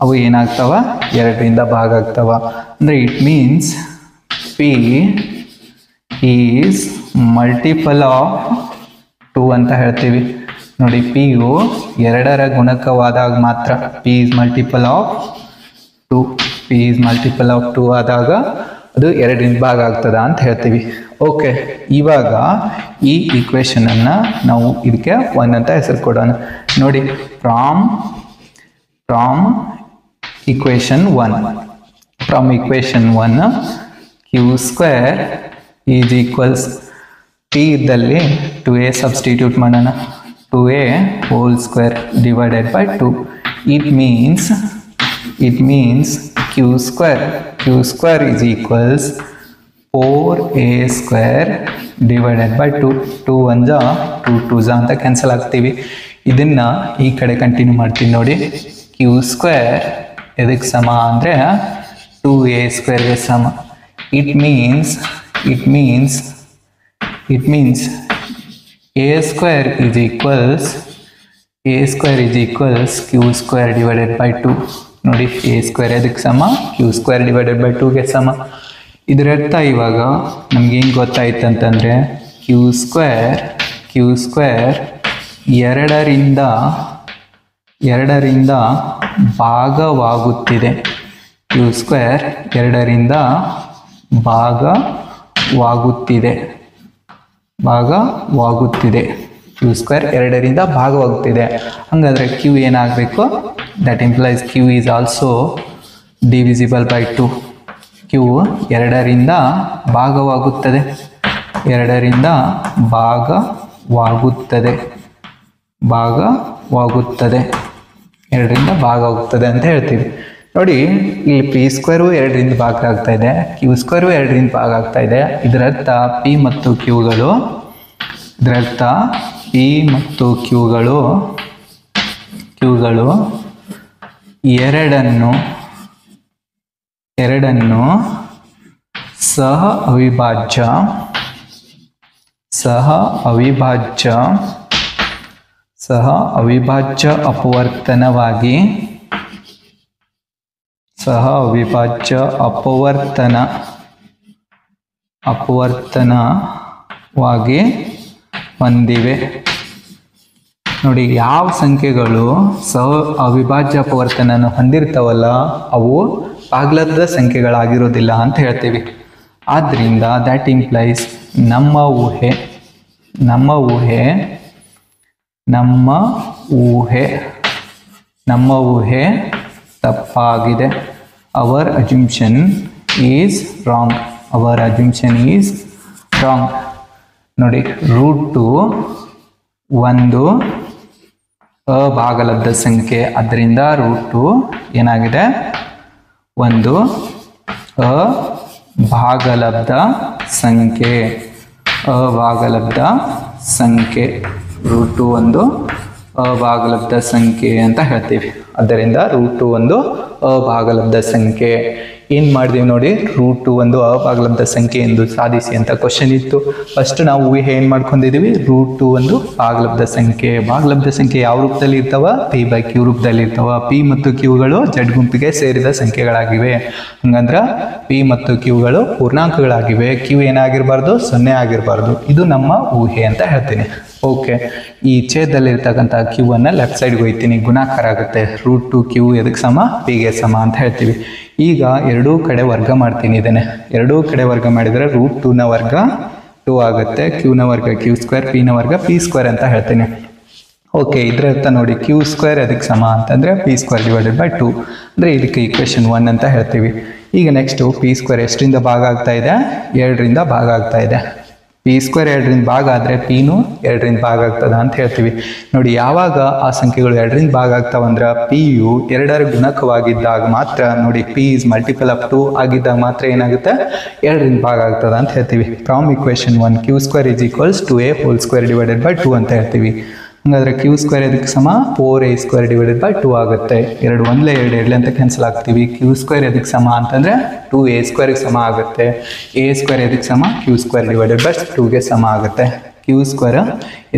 ಅವು ಏನಾಗ್ತಾವ 2ರಿಂದ ಭಾಗ ಆಗ್ತಾವ. ಅಂದರೆ it means P is multiple of 2 ಅಂತ ಹೇಳ್ತೀವಿ. ನೋಡಿ ಪಿ ಯು 2ರ ಗುಣಕವಾದಾಗ ಮಾತ್ರ P is multiple of 2. P is multiple of 2 ಆದಾಗ ಅದು 2ರಿಂದ ಭಾಗ ಆಗ್ತದ ಅಂತ ಹೇಳ್ತೀವಿ. ಓಕೆ, ಇವಾಗ ಈ ಈಕ್ವೇಷನನ್ನು ನಾವು ಇದಕ್ಕೆ 1 ಅಂತ ಹೆಸರು ಕೊಡೋಣ. ನೋಡಿ from equation 1 q square is equals p ಇದ್ದಲ್ಲಿ 2a ಸಬ್ಸ್ಟಿಟ್ಯೂಟ್ ಮಾಡೋಣ. 2a whole square divided by 2. It means q square is equals 4a square divided by 2. 2 1 2 2 ಅಂತ ಕ್ಯಾನ್ಸಲ್ ಆಗ್ತೀವಿ. ಇದನ್ನ ಈ ಕಡೆ ಕಂಟಿನ್ಯೂ ಮಾಡ್ತೀನಿ. ನೋಡಿ q ಸ್ಕ್ವೇರ್ ಎದಕ್ಕೆ ಸಮ ಅಂದರೆ 2a ಸ್ಕ್ವೇರ್ಗೆ ಸಮ. It means a square is equals q square divided by 2. ನೋಡಿ a square ಎದಕ್ಕೆ ಸಮ q square divided by 2ಗೆ ಸಮ. ಇದರ ಅರ್ಥ ಇವಾಗ ನಮಗೇನು ಗೊತ್ತಾಯ್ತು ಅಂತಂದರೆ q ಸ್ಕ್ವೇರ್ 2ರಿಂದ ಭಾಗವಾಗುತ್ತಿದೆ. q ಸ್ಕ್ವೇರ್ 2ರಿಂದ ಭಾಗವಾಗುತ್ತಿದೆ. q ಸ್ಕ್ವೇರ್ 2ರಿಂದ ಭಾಗವಾಗುತ್ತಿದೆ. ಹಾಗಾದರೆ q ಏನಾಗಬೇಕು? That implies q is also divisible by 2. q 2ರಿಂದ ಭಾಗವಾಗುತ್ತದೆ. 2ರಿಂದ ಭಾಗವಾಗುತ್ತದೆ ಅಂತ ಹೇಳ್ತೀವಿ. ನೋಡಿ ಇಲ್ಲಿ ಪಿ ಸ್ಕ್ವೇರು 2ರಿಂದ ಭಾಗ ಆಗ್ತಾ ಇದೆ, ಕ್ಯೂ ಸ್ಕ್ವೇರು 2ರಿಂದ ಭಾಗ ಆಗ್ತಾ ಇದೆ. ಇದರರ್ಥ ಪಿ ಮತ್ತು ಕ್ಯೂಗಳು ಎರಡನ್ನು ಸಹ ಅವಿಭಾಜ್ಯ ಅಪವರ್ತನವಾಗಿ ಹೊಂದಿವೆ. ನೋಡಿ ಯಾವ ಸಂಖ್ಯೆಗಳು ಸಹ ಅವಿಭಾಜ್ಯ ಅಪವರ್ತನ ಹೊಂದಿರ್ತಾವಲ್ಲ ಅವು ಭಾಗಲಬ್ಧ ಸಂಖ್ಯೆಗಳಾಗಿರೋದಿಲ್ಲ ಅಂತ ಹೇಳ್ತೀವಿ. ಆದ್ದರಿಂದ ದ್ಯಾಟ್ ಇಂಪ್ಲೈಸ್ ನಮ್ಮ ಊಹೆ ತಪ್ಪಾಗಿದೆ. Our assumption is wrong. ನೋಡಿ √2 ಒಂದು ಅಭಾಗಲಬ್ಧ ಸಂಖ್ಯೆ, ಅದರಿಂದ √2 ಏನಾಗಿದೆ? ಒಂದು ಅಭಾಗಲಬ್ಧ ಸಂಖ್ಯೆ. √2 ಒಂದು ಅಭಾಗಲಬ್ಧ ಸಂಖ್ಯೆ ಅಂತ ಹೇಳ್ತೀವಿ. ಆದ್ದರಿಂದ √2 ಒಂದು ಅಭಾಗಲಬ್ಧ ಸಂಖ್ಯೆ. ಏನು ಮಾಡಿದೀವಿ ನೋಡಿ, √2 ಒಂದು ಅಭಾಗಲಬ್ಧ ಸಂಖ್ಯೆ ಎಂದು ಸಾಧಿಸಿ ಅಂತ ಕ್ವಶನ್ ಇತ್ತು. ಫಸ್ಟ್ ನಾವು ಊಹೆ ಏನು ಮಾಡ್ಕೊಂಡಿದ್ದೀವಿ? √2 ಒಂದು ಭಾಗಲಬ್ಧ ಸಂಖ್ಯೆ. ಭಾಗಲಬ್ಧ ಸಂಖ್ಯೆ ಯಾವ ರೂಪದಲ್ಲಿ ಇರ್ತಾವ? p/q ರೂಪದಲ್ಲಿ ಇರ್ತಾವ. p ಮತ್ತು q ಜಡ್ ಗುಂಪಿಗೆ ಸೇರಿದ ಸಂಖ್ಯೆಗಳಾಗಿವೆ. ಹಂಗಂದ್ರೆ p ಮತ್ತು q ಪೂರ್ಣಾಂಕಗಳಾಗಿವೆ. q ಏನಾಗಿರಬಾರ್ದು? 0 ಆಗಿರಬಾರ್ದು. ಇದು ನಮ್ಮ ಊಹೆ ಅಂತ ಹೇಳ್ತೀನಿ. ಓಕೆ, ಈ ಛೇದದಲ್ಲಿರ್ತಕ್ಕಂಥ ಕ್ಯೂ ಅನ್ನು ಲೆಫ್ಟ್ ಸೈಡ್ಗೆ ಹೋಗ್ತೀನಿ, ಗುಣಾಕಾರ ಆಗುತ್ತೆ. √2q ಎದಕ್ಕೆ ಸಮ? ಪಿಗೆ ಸಮ ಅಂತ ಹೇಳ್ತೀವಿ. ಈಗ ಎರಡೂ ಕಡೆ ವರ್ಗ ಮಾಡ್ತೀನಿ. ಇದನ್ನೇ ಎರಡೂ ಕಡೆ ವರ್ಗ ಮಾಡಿದರೆ √2ನ ವರ್ಗ 2 ಆಗುತ್ತೆ, q ವರ್ಗ q ಸ್ಕ್ವೇರ್, p ವರ್ಗ p ಸ್ಕ್ವೇರ್ ಅಂತ ಹೇಳ್ತೀನಿ. ಓಕೆ, ಇದರ ಅರ್ಥ ನೋಡಿ q ಸ್ಕ್ವೇರ್ ಅದಕ್ಕೆ ಸಮ ಅಂತಂದರೆ p ಸ್ಕ್ವೇರ್ ಡಿವೈಡೆಡ್ ಬೈ 2, ಅಂದರೆ ಇದಕ್ಕೆ ಈಕ್ವೇಷನ್ 1 ಅಂತ ಹೇಳ್ತೀವಿ. ಈಗ ನೆಕ್ಸ್ಟು p ಸ್ಕ್ವೇರ್ ಎಷ್ಟರಿಂದ ಭಾಗ ಆಗ್ತಾ ಇದೆ? 2ರಿಂದ ಭಾಗ ಆಗ್ತಾ ಇದೆ. p ಪಿ ಸ್ಕ್ವೇರ್ 2ರಿಂದ ಭಾಗ ಆದರೆ ಪಿನೂ 2ರಿಂದ ಭಾಗ ಆಗ್ತದ ಅಂತ ಹೇಳ್ತೀವಿ. ನೋಡಿ, ಯಾವಾಗ ಆ ಸಂಖ್ಯೆಗಳು 2ರಿಂದ ಭಾಗ ಆಗ್ತಾವಂದ್ರೆ ಪಿ ಯು 2ರ ಗುಣಕವಾಗಿದ್ದಾಗ ಮಾತ್ರ, ನೋಡಿ ಪಿ ಇಸ್ ಮಲ್ಟಿಪಲ್ ಆಫ್ 2 ಆಗಿದ್ದಾಗ ಮಾತ್ರ ಏನಾಗುತ್ತೆ, 2ರಿಂದ ಭಾಗ ಆಗ್ತದ ಅಂತ ಹೇಳ್ತೀವಿ. From equation 1 q square is equals to a whole square divided by 2 ಅಂತ ಹೇಳ್ತೀವಿ. ಹಾಗಾದ್ರೆ ಕ್ಯೂ ಸ್ಕ್ವೇರ್ ಇದಕ್ಕೆ ಸಮ 4a ಸ್ಕ್ವೇರ್ ಡಿವೈಡೆಡ್ ಬೈ 2 ಆಗುತ್ತೆ. 2 1 2 ಅಂತ ಕ್ಯಾನ್ಸಲ್ ಆಗ್ತೀವಿ. ಕ್ಯೂ ಸ್ಕ್ವೇರ್ ಇದಕ್ಕೆ ಸಮ ಅಂತಂದ್ರೆ 2a ಸ್ಕ್ವೇರ್ಗೆ ಸಮ ಆಗುತ್ತೆ. a ಸ್ಕ್ವೇರ್ ಇದಕ್ಕೆ ಸಮ ಕ್ಯೂ ಸ್ಕ್ವೇರ್ ಡಿವೈಡೆಡ್ ಬೈ 2ಗೆ ಸಮ ಆಗುತ್ತೆ. ಕ್ಯೂ ಸ್ಕ್ವೇರ್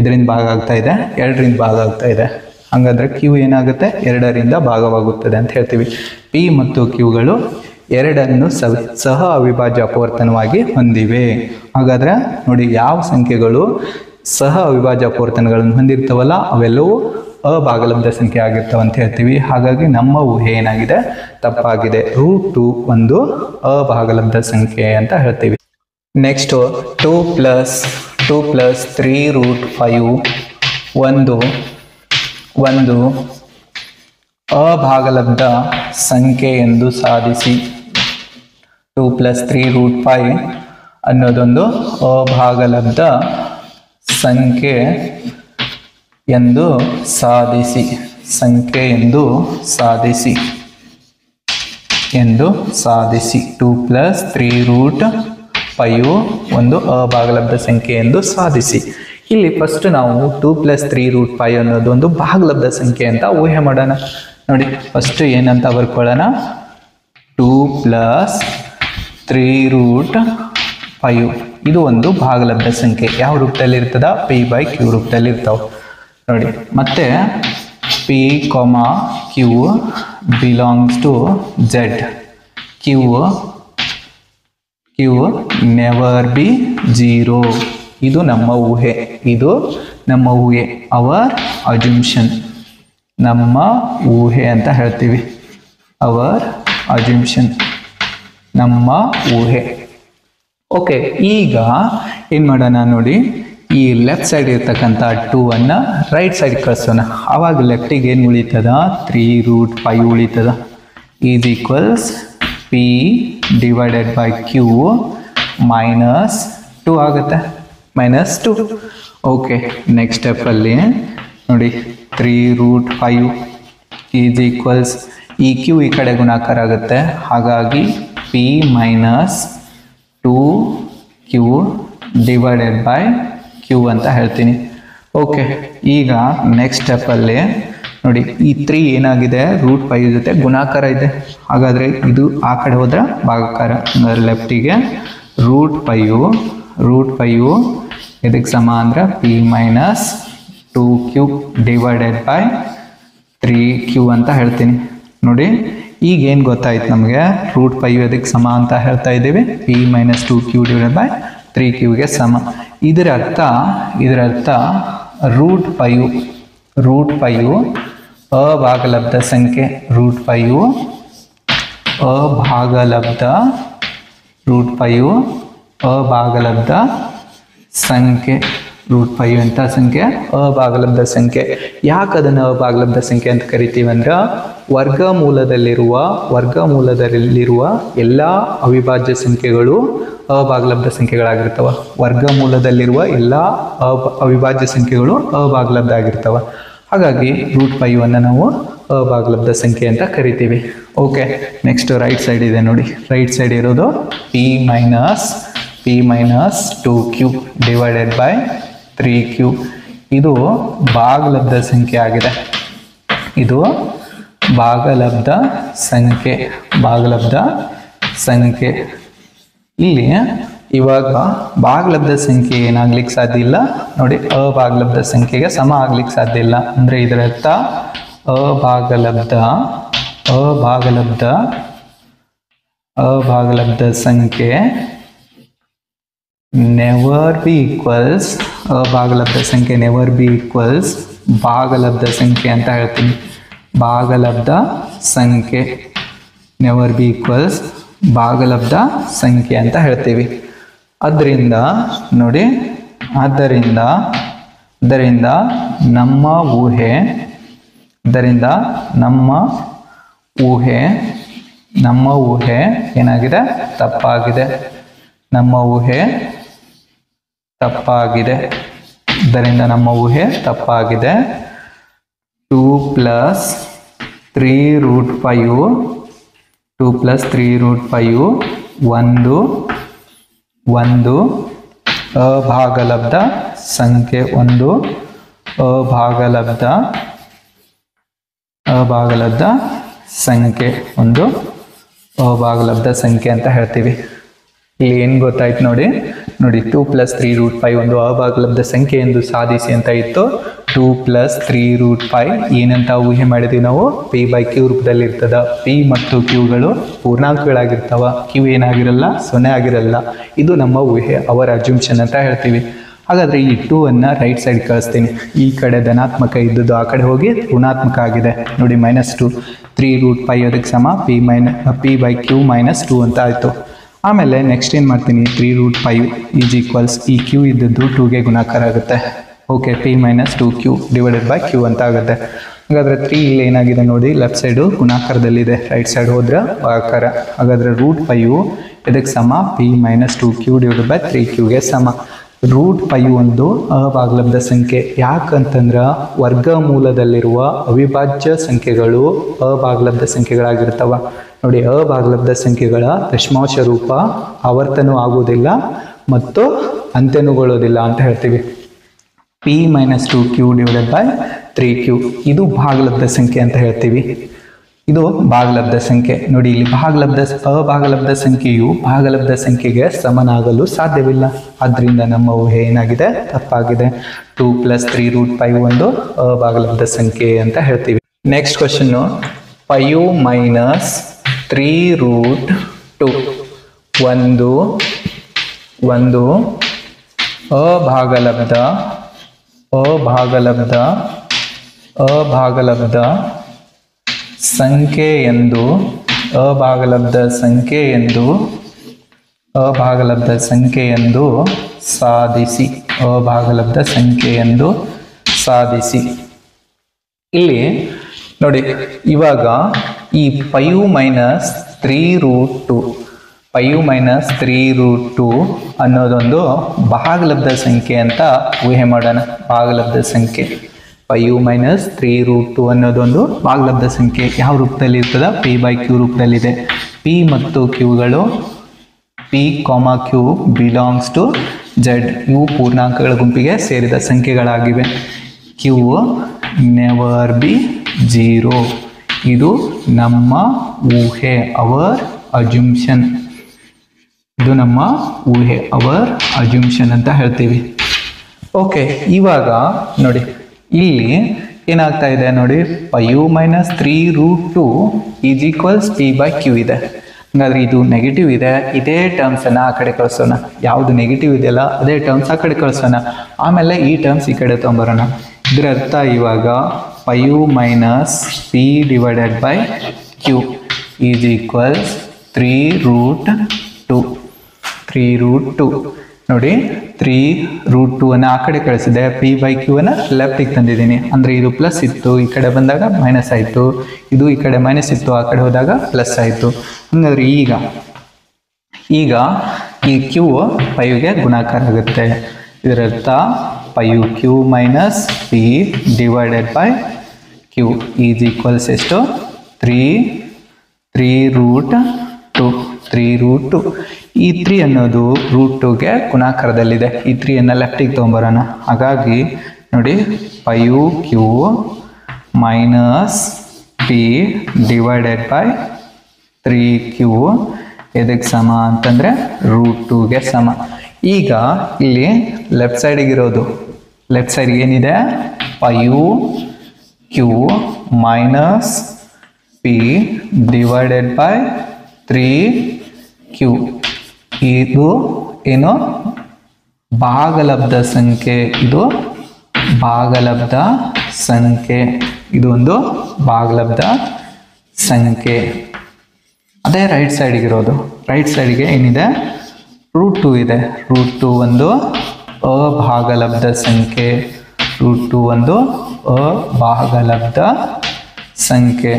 ಇದರಿಂದ ಭಾಗ ಆಗ್ತಾ ಇದೆ, 2ರಿಂದ ಭಾಗ ಆಗ್ತಾ ಇದೆ. ಹಾಗಾದ್ರೆ ಕ್ಯೂ ಏನಾಗುತ್ತೆ, 2ರಿಂದ ಭಾಗವಾಗುತ್ತದೆ ಅಂತ ಹೇಳ್ತೀವಿ. ಪಿ ಮತ್ತು ಕ್ಯೂಗಳು 2ಅನ್ನು ಸಹ ಅವಿಭಾಜ್ಯ ಅಪವರ್ತನವಾಗಿ ಹೊಂದಿವೆ. ಹಾಗಾದ್ರೆ ನೋಡಿ, ಯಾವ ಸಂಖ್ಯೆಗಳು ಸಹ ಅವಿಭಾಜ್ಯ ಅಪವರ್ತನಗಳನ್ನು ಹೊಂದಿರ್ತವಲ್ಲ ಅವೆಲ್ಲವೂ ಅಭಾಗಲಬ್ಧ ಸಂಖ್ಯೆ ಆಗಿರ್ತವೆ ಅಂತ ಹೇಳ್ತೀವಿ. ಹಾಗಾಗಿ ನಮ್ಮ ಊಹೆ ಏನಾಗಿದೆ, ತಪ್ಪಾಗಿದೆ. √2 ಒಂದು ಅಭಾಗಲಬ್ಧ ಸಂಖ್ಯೆ ಅಂತ ಹೇಳ್ತೀವಿ. ನೆಕ್ಸ್ಟ್ 2 + 3√5 ಒಂದು ಅಭಾಗಲಬ್ಧ ಸಂಖ್ಯೆ ಎಂದು ಸಾಧಿಸಿ. 2 + 3√5 ಅನ್ನೋದೊಂದು ಅಭಾಗಲಬ್ಧ ಸಂಖ್ಯೆ ಎಂದು ಸಾಧಿಸಿ. 2 + 3√5 ಒಂದು ಅಭಾಗಲಬ್ಧ ಸಂಖ್ಯೆ ಎಂದು ಸಾಧಿಸಿ. ಇಲ್ಲಿ ಫಸ್ಟ್ ನಾವು 2 + 3√5 ಅನ್ನೋದು ಒಂದು ಭಾಗಲಬ್ಧ ಸಂಖ್ಯೆ ಅಂತ ಊಹೆ ಮಾಡೋಣ. ನೋಡಿ, ಫಸ್ಟ್ ಏನಂತ ಬರ್ಕೊಳ್ಳೋಣ, 2 + 3√5 ಇದು ಒಂದು ಭಾಗಲಬ್ಧ ಸಂಖ್ಯೆ. ಯಾವ ರೂಪದಲ್ಲಿ ಇರ್ತದ, p/q ರೂಪದಲ್ಲಿ ಇರ್ತಾವೆ. ನೋಡಿ, ಮತ್ತೆ p, q belongs to z. q never be 0. ಇದು ನಮ್ಮ ಊಹೆ, ಅವರ್ ಅಜ್ಯೂಮ್ಷನ್, ನಮ್ಮ ಊಹೆ ಅಂತ ಹೇಳ್ತೀವಿ. ಅವರ್ ಅಜ್ಯೂಮ್ಷನ್, ನಮ್ಮ ಊಹೆ. ಓಕೆ, ಈಗ ಏನು ಮಾಡೋಣ ನೋಡಿ, ಈ ಲೆಫ್ಟ್ ಸೈಡ್ ಇರ್ತಕ್ಕಂಥ 2ಅನ್ನು ರೈಟ್ ಸೈಡ್ ಕಳಿಸೋಣ. ಆವಾಗ ಲೆಫ್ಟಿಗೆ ಏನು ಉಳಿತದ, 3√5 ಉಳಿತದ. Is equals p divided by q -2 ಆಗುತ್ತೆ, -2. ಓಕೆ, ನೆಕ್ಸ್ಟ್ ಸ್ಟೆಪ್ಪಲ್ಲಿ ನೋಡಿ, 3√5 ಈಸ್ ಈಕ್ವಲ್ಸ್ ಈ q ಈ ಕಡೆ ಗುಣಾಕಾರ ಆಗುತ್ತೆ. ಹಾಗಾಗಿ p -2q divided by q ಅಂತ ಹೇಳ್ತೀನಿ. ಓಕೆ, ಈಗ ನೆಕ್ಸ್ಟ್ ಸ್ಟೆಪ್ಪಲ್ಲಿ ನೋಡಿ, ಈ 3 ಏನಾಗಿದೆ, √5 ಜೊತೆ ಗುಣಾಕಾರ ಇದೆ. ಹಾಗಾದರೆ ಇದು ಆ ಕಡೆ ಹೋದ್ರೆ ಭಾಗಾಕಾರ. ಲೆಫ್ಟಿಗೆ √5 ಇದಕ್ಕೆ ಸಮ ಅಂದ್ರೆ p -2q divided by 3q ಅಂತ ಹೇಳ್ತೀನಿ. ನೋಡಿ, ಈಗ ಏನು ಗೊತ್ತಾಯ್ತು ನಮಗೆ, √5 ಇದಕ್ಕೆ ಸಮ ಅಂತ ಹೇಳ್ತಾ ಇದ್ದೀವಿ, p -2q ಡಿವೈಡೆಡ್ ಬೈ 3qಗೆ ಸಮ. ಇದರ ಅರ್ಥ √5 ಅಭಾಗಲಬ್ಧ ಸಂಖ್ಯೆ. √5 ಅಭಾಗಲಬ್ಧ ಸಂಖ್ಯೆ. √5 ಅಂತ ಸಂಖ್ಯೆ ಅಭಾಗಲಬ್ಧ ಸಂಖ್ಯೆ. ಯಾಕೆ ಅದನ್ನು ಅಭಾಗಲಬ್ಧ ಸಂಖ್ಯೆ ಅಂತ ಕರಿತೀವಿ ಅಂದ್ರೆ, ವರ್ಗಮೂಲದಲ್ಲಿರುವ ಎಲ್ಲ ಅವಿಭಾಜ್ಯ ಸಂಖ್ಯೆಗಳು ಅಭಾಗಲಬ್ಧ ಸಂಖ್ಯೆಗಳಾಗಿರ್ತವೆ. ವರ್ಗಮೂಲದಲ್ಲಿರುವ ಎಲ್ಲ ಅವಿಭಾಜ್ಯ ಸಂಖ್ಯೆಗಳು ಅಭಾಗಲಬ್ಧ ಆಗಿರ್ತವೆ. ಹಾಗಾಗಿ √5 ನಾವು ಅಭಾಗಲಬ್ಧ ಸಂಖ್ಯೆ ಅಂತ ಕರಿತೀವಿ. ಓಕೆ, ನೆಕ್ಸ್ಟ್ ರೈಟ್ ಸೈಡ್ ಇದೆ ನೋಡಿ. ರೈಟ್ ಸೈಡ್ ಇರೋದು p -2q divided by 3q. ಇದು ಭಾಗಲಬ್ಧ ಸಂಖ್ಯೆ ಆಗಿದೆ. ಇದು ಭಾಗಲಬ್ಧ ಸಂಖ್ಯೆ. ಇಲ್ಲಿ ಇವಾಗ ಭಾಗಲಬ್ಧ ಸಂಖ್ಯೆ ಏನಾಗ್ಲಿಕ್ಕೆ ಸಾಧ್ಯ ಇಲ್ಲ ನೋಡಿ, ಅಭಾಗಲಬ್ಧ ಸಂಖ್ಯೆಗೆ ಸಮ ಆಗ್ಲಿಕ್ಕೆ ಸಾಧ್ಯ ಇಲ್ಲ. ಅಂದ್ರೆ ಇದರ ಅರ್ಥ ಅಭಾಗಲಬ್ಧ ಸಂಖ್ಯೆ ನೆವರ್ ಬಿ ಈಕ್ವಲ್ಸ್, ಅಭಾಗಲಬ್ಧ ಸಂಖ್ಯೆ ನೆವರ್ ಬಿ ಈಕ್ವಲ್ಸ್ ಭಾಗಲಬ್ಧ ಸಂಖ್ಯೆ ಅಂತ ಹೇಳ್ತೀನಿ. ಭಾಗಲಬ್ಧ ಸಂಖ್ಯೆ ನೆವರ್ ಬಿ ಈಕ್ವಲ್ಸ್ ಭಾಗಲಬ್ಧ ಸಂಖ್ಯೆ ಅಂತ ಹೇಳ್ತೀವಿ. ಆದ್ದರಿಂದ ನೋಡಿ, ಆದ್ದರಿಂದ ನಮ್ಮ ಊಹೆ ಏನಾಗಿದೆ, ತಪ್ಪಾಗಿದೆ. ನಮ್ಮ ಊಹೆ ತಪ್ಪಾಗಿದೆ. ಇದರಿಂದ ನಮ್ಮ ಊಹೆ ತಪ್ಪಾಗಿದೆ. 2 + 3√5 2 + 3√5 ಒಂದು ಅಭಾಗಲಬ್ಧ ಸಂಖ್ಯೆ, ಒಂದು ಅಭಾಗಲಬ್ಧ ಸಂಖ್ಯೆ, ಒಂದು ಅಭಾಗಲಬ್ಧ ಸಂಖ್ಯೆ ಅಂತ ಹೇಳ್ತೀವಿ. ಇಲ್ಲಿ ಏನು ಗೊತ್ತಾಯ್ತು ನೋಡಿ 2 + 3√5 ಒಂದು ಅಭಾಗಲಬ್ಧ ಸಂಖ್ಯೆ ಎಂದು ಸಾಧಿಸಿ ಅಂತ ಇತ್ತು. 2 + 3√5 ಏನಂತ ಊಹೆ ಮಾಡಿದ್ವಿ ನಾವು, p/q ರೂಪದಲ್ಲಿ ಇರ್ತದ. p ಮತ್ತು qಗಳು ಪೂರ್ಣಾಂಕಗಳಾಗಿರ್ತಾವ, q ಏನಾಗಿರಲ್ಲ, 0 ಆಗಿರಲ್ಲ. ಇದು ನಮ್ಮ ಊಹೆ, ಅವರ್ ಅಜ್ಯೂಮ್ಷನ್ ಅಂತ ಹೇಳ್ತೀವಿ. ಹಾಗಾದ್ರೆ ಈ 2 ಅನ್ನ ರೈಟ್ ಸೈಡ್ ಕಳಿಸ್ತೀನಿ. ಈ ಕಡೆ ಧನಾತ್ಮಕ ಇದ್ದದ್ದು ಆ ಕಡೆ ಹೋಗಿ ಋಣಾತ್ಮಕ ಆಗಿದೆ ನೋಡಿ. -2 3√5 ಅದಕ್ಕೆ ಸಮ p/q - 2 ಅಂತ ಆಯ್ತು. ಆಮೇಲೆ ನೆಕ್ಸ್ಟ್ ಏನು ಮಾಡ್ತೀನಿ, 3√5 = ಈ q ಇದ್ದದ್ದು 2ಗೆ ಗುಣಾಕಾರ ಆಗುತ್ತೆ. ಓಕೆ, p - 2q / q ಅಂತ ಆಗುತ್ತೆ. ಹಾಗಾದ್ರೆ 3 ಇಲ್ಲಿ ಏನಾಗಿದೆ ನೋಡಿ, ಲೆಫ್ಟ್ ಸೈಡು ಗುಣಾಕಾರದಲ್ಲಿದೆ, ರೈಟ್ ಸೈಡ್ ಹೋದ್ರೆ ಭಾಗಾಕಾರ. ಹಾಗಾದ್ರೆ √5 ಇದಕ್ಕೆ ಸಮ p - 2q / 3qಗೆ ಸಮ. √5 ಒಂದು ಅಭಾಗಲಬ್ಧ ಸಂಖ್ಯೆ. ಯಾಕಂತಂದ್ರೆ ವರ್ಗಮೂಲದಲ್ಲಿರುವ ಅವಿಭಾಜ್ಯ ಸಂಖ್ಯೆಗಳು ಅಭಾಗಲಬ್ಧ ಸಂಖ್ಯೆಗಳಾಗಿರ್ತಾವ ನೋಡಿ. ಅಭಾಗಲಬ್ಧ ಸಂಖ್ಯೆಗಳ ದಶಮಾಂಶ ರೂಪ ಆವರ್ತನೂ ಆಗುವುದಿಲ್ಲ ಮತ್ತು ಅಂತ್ಯನುಗೊಳ್ಳೋದಿಲ್ಲ ಅಂತ ಹೇಳ್ತೀವಿ. p - 2q / 3q ಇದು ಭಾಗಲಬ್ಧ ಸಂಖ್ಯೆ ಅಂತ ಹೇಳ್ತೀವಿ. ಇದು ಭಾಗಲಬ್ಧ ಸಂಖ್ಯೆ ನೋಡಿ. ಇಲ್ಲಿ ಅಭಾಗಲಬ್ಧ ಸಂಖ್ಯೆಯು ಭಾಗಲಬ್ಧ ಸಂಖ್ಯೆಗೆ ಸಮನಾಗಲು ಸಾಧ್ಯವಿಲ್ಲ. ಆದ್ದರಿಂದ ನಮ್ಮ ಊಹೆ ಏನಾಗಿದೆ, ತಪ್ಪಾಗಿದೆ. 2 + 3√5 ಒಂದು ಅಭಾಗಲಬ್ಧ ಸಂಖ್ಯೆ ಅಂತ ಹೇಳ್ತೀವಿ. ನೆಕ್ಸ್ಟ್ ಕ್ವಶನ್, 5 - 3√2 ಒಂದು ಅಭಾಗಲಬ್ಧ ಸಂಖ್ಯೆ ಎಂದು ಸಾಧಿಸಿ. ಇಲ್ಲಿ ನೋಡಿ, ಇವಾಗ ಈ 5 - 3√2 ಅನ್ನೋದೊಂದು ಭಾಗಲಬ್ಧ ಸಂಖ್ಯೆ ಅಂತ ಊಹೆ ಮಾಡೋಣ. ಭಾಗಲಬ್ಧ ಸಂಖ್ಯೆ 5 - 3√2 ಅನ್ನೋದೊಂದು ಭಾಗಲಬ್ಧ ಸಂಖ್ಯೆ. ಯಾವ ರೂಪದಲ್ಲಿ ಇರ್ತದ, p/q ರೂಪದಲ್ಲಿದೆ. p ಮತ್ತು qಗಳು p, q belongs to z. ಇವು ಪೂರ್ಣಾಂಕಗಳ ಗುಂಪಿಗೆ ಸೇರಿದ ಸಂಖ್ಯೆಗಳಾಗಿವೆ. q never be 0. ಇದು ನಮ್ಮ ಊಹೆ, ಅವರ್ ಅಜ್ಯೂಮ್ಷನ್. ಇದು ನಮ್ಮ ಊಹೆ, ಅವರ್ ಅಜ್ಯೂಮ್ಷನ್ ಅಂತ ಹೇಳ್ತೀವಿ. ಓಕೆ, ಇವಾಗ ನೋಡಿ ಇಲ್ಲಿ ಏನಾಗ್ತಾ ಇದೆ ನೋಡಿ, 5 - 3√2 = p/q ಇದೆ. ಹಾಗಾದ್ರೆ ಇದು ನೆಗೆಟಿವ್ ಇದೆ. ಇದೇ ಟರ್ಮ್ಸ್ ಅನ್ನ ಆ ಕಡೆ ಕಳಿಸೋಣ. ಯಾವುದು ನೆಗೆಟಿವ್ ಇದೆಯಲ್ಲ ಅದೇ ಟರ್ಮ್ಸ್ ಆ ಕಡೆ ಕಳಿಸೋಣ. ಆಮೇಲೆ ಈ ಟರ್ಮ್ಸ್ ಈ ಕಡೆ ತೊಗೊಂಬರೋಣ. ಇದರ ಅರ್ಥ ಇವಾಗ 5 - p / q = 3√2 ನೋಡಿ. 3√2 ಅನ್ನ ಆ ಕಡೆ ಕಳಿಸಿದೆ, p/q ಅನ್ನ ಲೆಫ್ಟಿಗೆ ತಂದಿದ್ದೀನಿ. ಅಂದ್ರೆ ಇದು ಪ್ಲಸ್ ಇತ್ತು, ಈ ಕಡೆ ಬಂದಾಗ ಮೈನಸ್ ಆಯಿತು. ಇದು ಈ ಕಡೆ ಮೈನಸ್ ಇತ್ತು, ಆ ಕಡೆ ಹೋದಾಗ ಪ್ಲಸ್ ಆಯಿತು. ಹಂಗಾದ್ರೆ ಈಗ ಈ q 5ಗೆ ಗುಣಾಕಾರ ಆಗುತ್ತೆ. ಇದರರ್ಥ 5q - p / q = ಎಷ್ಟು, 3√2. ಈ 3 ಅನ್ನೋದು √2ಗೆ ಗುಣಾಕಾರದಲ್ಲಿದೆ. ಈ 3 ಅನ್ನ ಲೆಫ್ಟಿಗೆ ತೊಗೊಂಬರೋಣ. ಹಾಗಾಗಿ ನೋಡಿ, 5q - p / 3q ಇದಕ್ಕೆ ಸಮ ಅಂತಂದ್ರೆ √2ಗೆ ಸಮ. ಈಗ ಇಲ್ಲಿ ಲೆಫ್ಟ್ ಸೈಡಿಗೆ ಇರೋದು, ಲೆಫ್ಟ್ ಸೈಡ್ಗೆ ಏನಿದೆ, 5q - p / 3q ಇದು ಏನು, ಭಾಗಲಬ್ಧ ಸಂಖ್ಯೆ. ಇದು ಭಾಗಲಬ್ಧ ಸಂಖ್ಯೆ, ಇದು ಒಂದು ಭಾಗಲಬ್ಧ ಸಂಖ್ಯೆ. ಅದೇ ರೈಟ್ ಸೈಡ್ಗೆ ಇರೋದು, ರೈಟ್ ಸೈಡ್ಗೆ ಏನಿದೆ, √2 ಇದೆ. √2 ಒಂದು ಅಭಾಗಲಬ್ಧ ಸಂಖ್ಯೆ. √2 ಒಂದು ಅಭಾಗಲಬ್ಧ ಸಂಖ್ಯೆ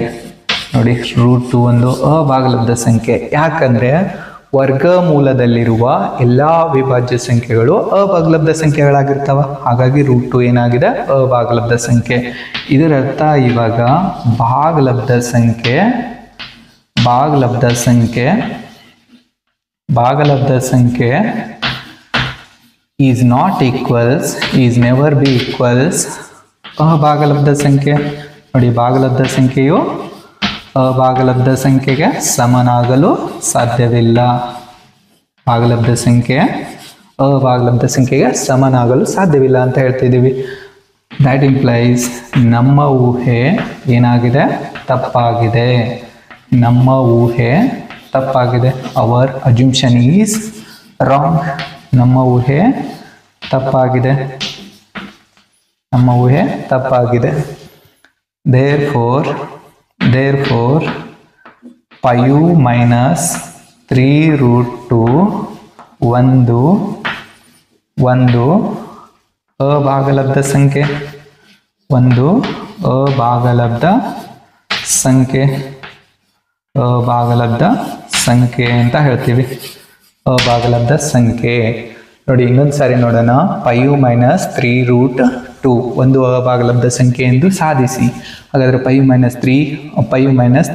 ನೋಡಿ. √2 ಒಂದು ಅಭಾಗಲಬ್ಧ ಸಂಖ್ಯೆ. ಯಾಕಂದ್ರೆ ವರ್ಗಮೂಲದಲ್ಲಿರುವ ಎಲ್ಲ ಅವಿಭಾಜ್ಯ ಸಂಖ್ಯೆಗಳು ಅಭಾಗಲಬ್ಧ ಸಂಖ್ಯೆಗಳಾಗಿರ್ತವ. ಹಾಗಾಗಿ √2 ಏನಾಗಿದೆ, ಅಭಾಗಲಬ್ಧ ಸಂಖ್ಯೆ. ಇದರ ಅರ್ಥ ಇವಾಗ ಭಾಗಲಬ್ಧ ಸಂಖ್ಯೆ is not equals, is never be equals ಅಭಾಗಲಬ್ಧ ಸಂಖ್ಯೆ. ನೋಡಿ, ಭಾಗಲಬ್ಧ ಸಂಖ್ಯೆಯು ಅಭಾಗಲಬ್ಧ ಸಂಖ್ಯೆಗೆ ಸಮನಾಗಲು ಸಾಧ್ಯವಿಲ್ಲ. ಭಾಗಲಬ್ಧ ಸಂಖ್ಯೆ ಅಭಾಗಲಬ್ಧ ಸಂಖ್ಯೆಗೆ ಸಮನಾಗಲು ಸಾಧ್ಯವಿಲ್ಲ ಅಂತ ಹೇಳ್ತಿದ್ದೀವಿ. ದ್ಯಾಟ್ ಇಂಪ್ಲೈಸ್ ನಮ್ಮ ಊಹೆ ಏನಾಗಿದೆ, ತಪ್ಪಾಗಿದೆ. ನಮ್ಮ ಊಹೆ ತಪ್ಪಾಗಿದೆ. Our assumption is wrong. ನಮ್ಮ ಊಹೆ ತಪ್ಪಾಗಿದೆ. Therefore 5 minus 3√2 ಒಂದು ಅಭಾಗಲಬ್ಧ ಸಂಖ್ಯೆ. ಅಭಾಗಲಬ್ಧ ಸಂಖ್ಯೆ ಅಂತ ಹೇಳ್ತೀವಿ. ಅಭಾಗಲಬ್ಧ ಸಂಖ್ಯೆ. ನೋಡಿ, ಇನ್ನೊಂದು ಸಾರಿ ನೋಡೋಣ. 5 minus 3√2 ಒಂದು ಅಭಾಗಲಬ್ಧ ಸಂಖ್ಯೆ ಎಂದು ಸಾಧಿಸಿ. ಹಾಗಾದರೆ 5 minus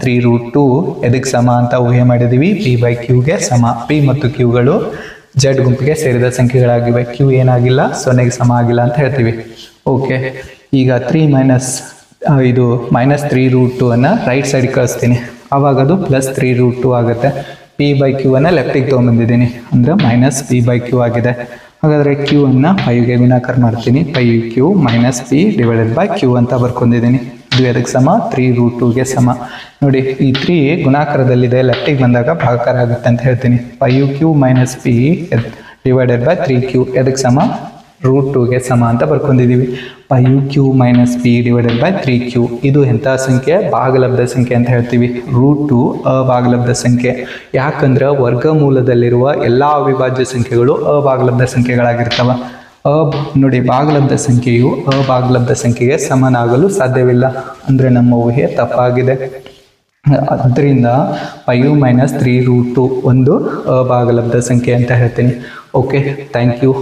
3√2 ಎದಕ್ಕೆ ಸಮ ಅಂತ ಊಹೆ ಮಾಡಿದ್ದೀವಿ, p/qಗೆ ಸಮ. p ಮತ್ತು qಗಳು z ಗುಂಪಿಗೆ ಸೇರಿದ ಸಂಖ್ಯೆಗಳಾಗಿವೆ. q ಏನಾಗಿಲ್ಲ, 0ಗೆ ಸಮ ಆಗಿಲ್ಲ ಅಂತ ಹೇಳ್ತೀವಿ. ಓಕೆ, ಈಗ -3√2 ಅನ್ನು ರೈಟ್ ಸೈಡ್ ಕಳಿಸ್ತೀನಿ. ಆವಾಗ ಅದು +3√2 ಆಗುತ್ತೆ. p/q ಅನ್ನು ಲೆಫ್ಟಿಗೆ ತೊಗೊಂಬಂದಿದ್ದೀನಿ, ಅಂದರೆ -p/q ಆಗಿದೆ. ಹಾಗಾದರೆ q ಅನ್ನು 5ಗೆ ಗುಣಾಕಾರ ಮಾಡ್ತೀನಿ. 5q - p/q ಅಂತ ಬರ್ಕೊಂಡಿದ್ದೀನಿ. ಇದು ಎದಕ್ಕೆ ಸಮ, 3√2ಗೆ ಸಮ. ನೋಡಿ, ಈ 3 ಗುಣಾಕಾರದಲ್ಲಿದೆ, ಲೆಫ್ಟಿಗೆ ಬಂದಾಗ ಭಾಗಾಕಾರ ಆಗುತ್ತೆ ಅಂತ ಹೇಳ್ತೀನಿ. 5q - p/3q ಎದಕ್ಕೆ ಸಮ, √2ಗೆ ಸಮ ಅಂತ ಬರ್ಕೊಂಡಿದ್ದೀವಿ. 5q - p/3q ಇದು ಎಂಥ ಸಂಖ್ಯೆ, ಭಾಗಲಬ್ಧ ಸಂಖ್ಯೆ ಅಂತ ಹೇಳ್ತೀವಿ. √2 ಅಭಾಗಲಬ್ಧ ಸಂಖ್ಯೆ. ಯಾಕಂದ್ರೆ ವರ್ಗಮೂಲದಲ್ಲಿರುವ ಎಲ್ಲ ಅವಿಭಾಜ್ಯ ಸಂಖ್ಯೆಗಳು ಅಭಾಗಲಬ್ಧ ಸಂಖ್ಯೆಗಳಾಗಿರ್ತವೆ. ನೋಡಿ, ಭಾಗಲಬ್ಧ ಸಂಖ್ಯೆಯು ಅಭಾಗಲಬ್ಧ ಸಂಖ್ಯೆಗೆ ಸಮನಾಗಲು ಸಾಧ್ಯವಿಲ್ಲ. ಅಂದರೆ ನಮ್ಮ ಊಹೆ ತಪ್ಪಾಗಿದೆ. ಅದರಿಂದ 5 - 3√2 ಒಂದು ಅಭಾಗಲಬ್ಧ ಸಂಖ್ಯೆ ಅಂತ ಹೇಳ್ತೀನಿ. Okay, thank you.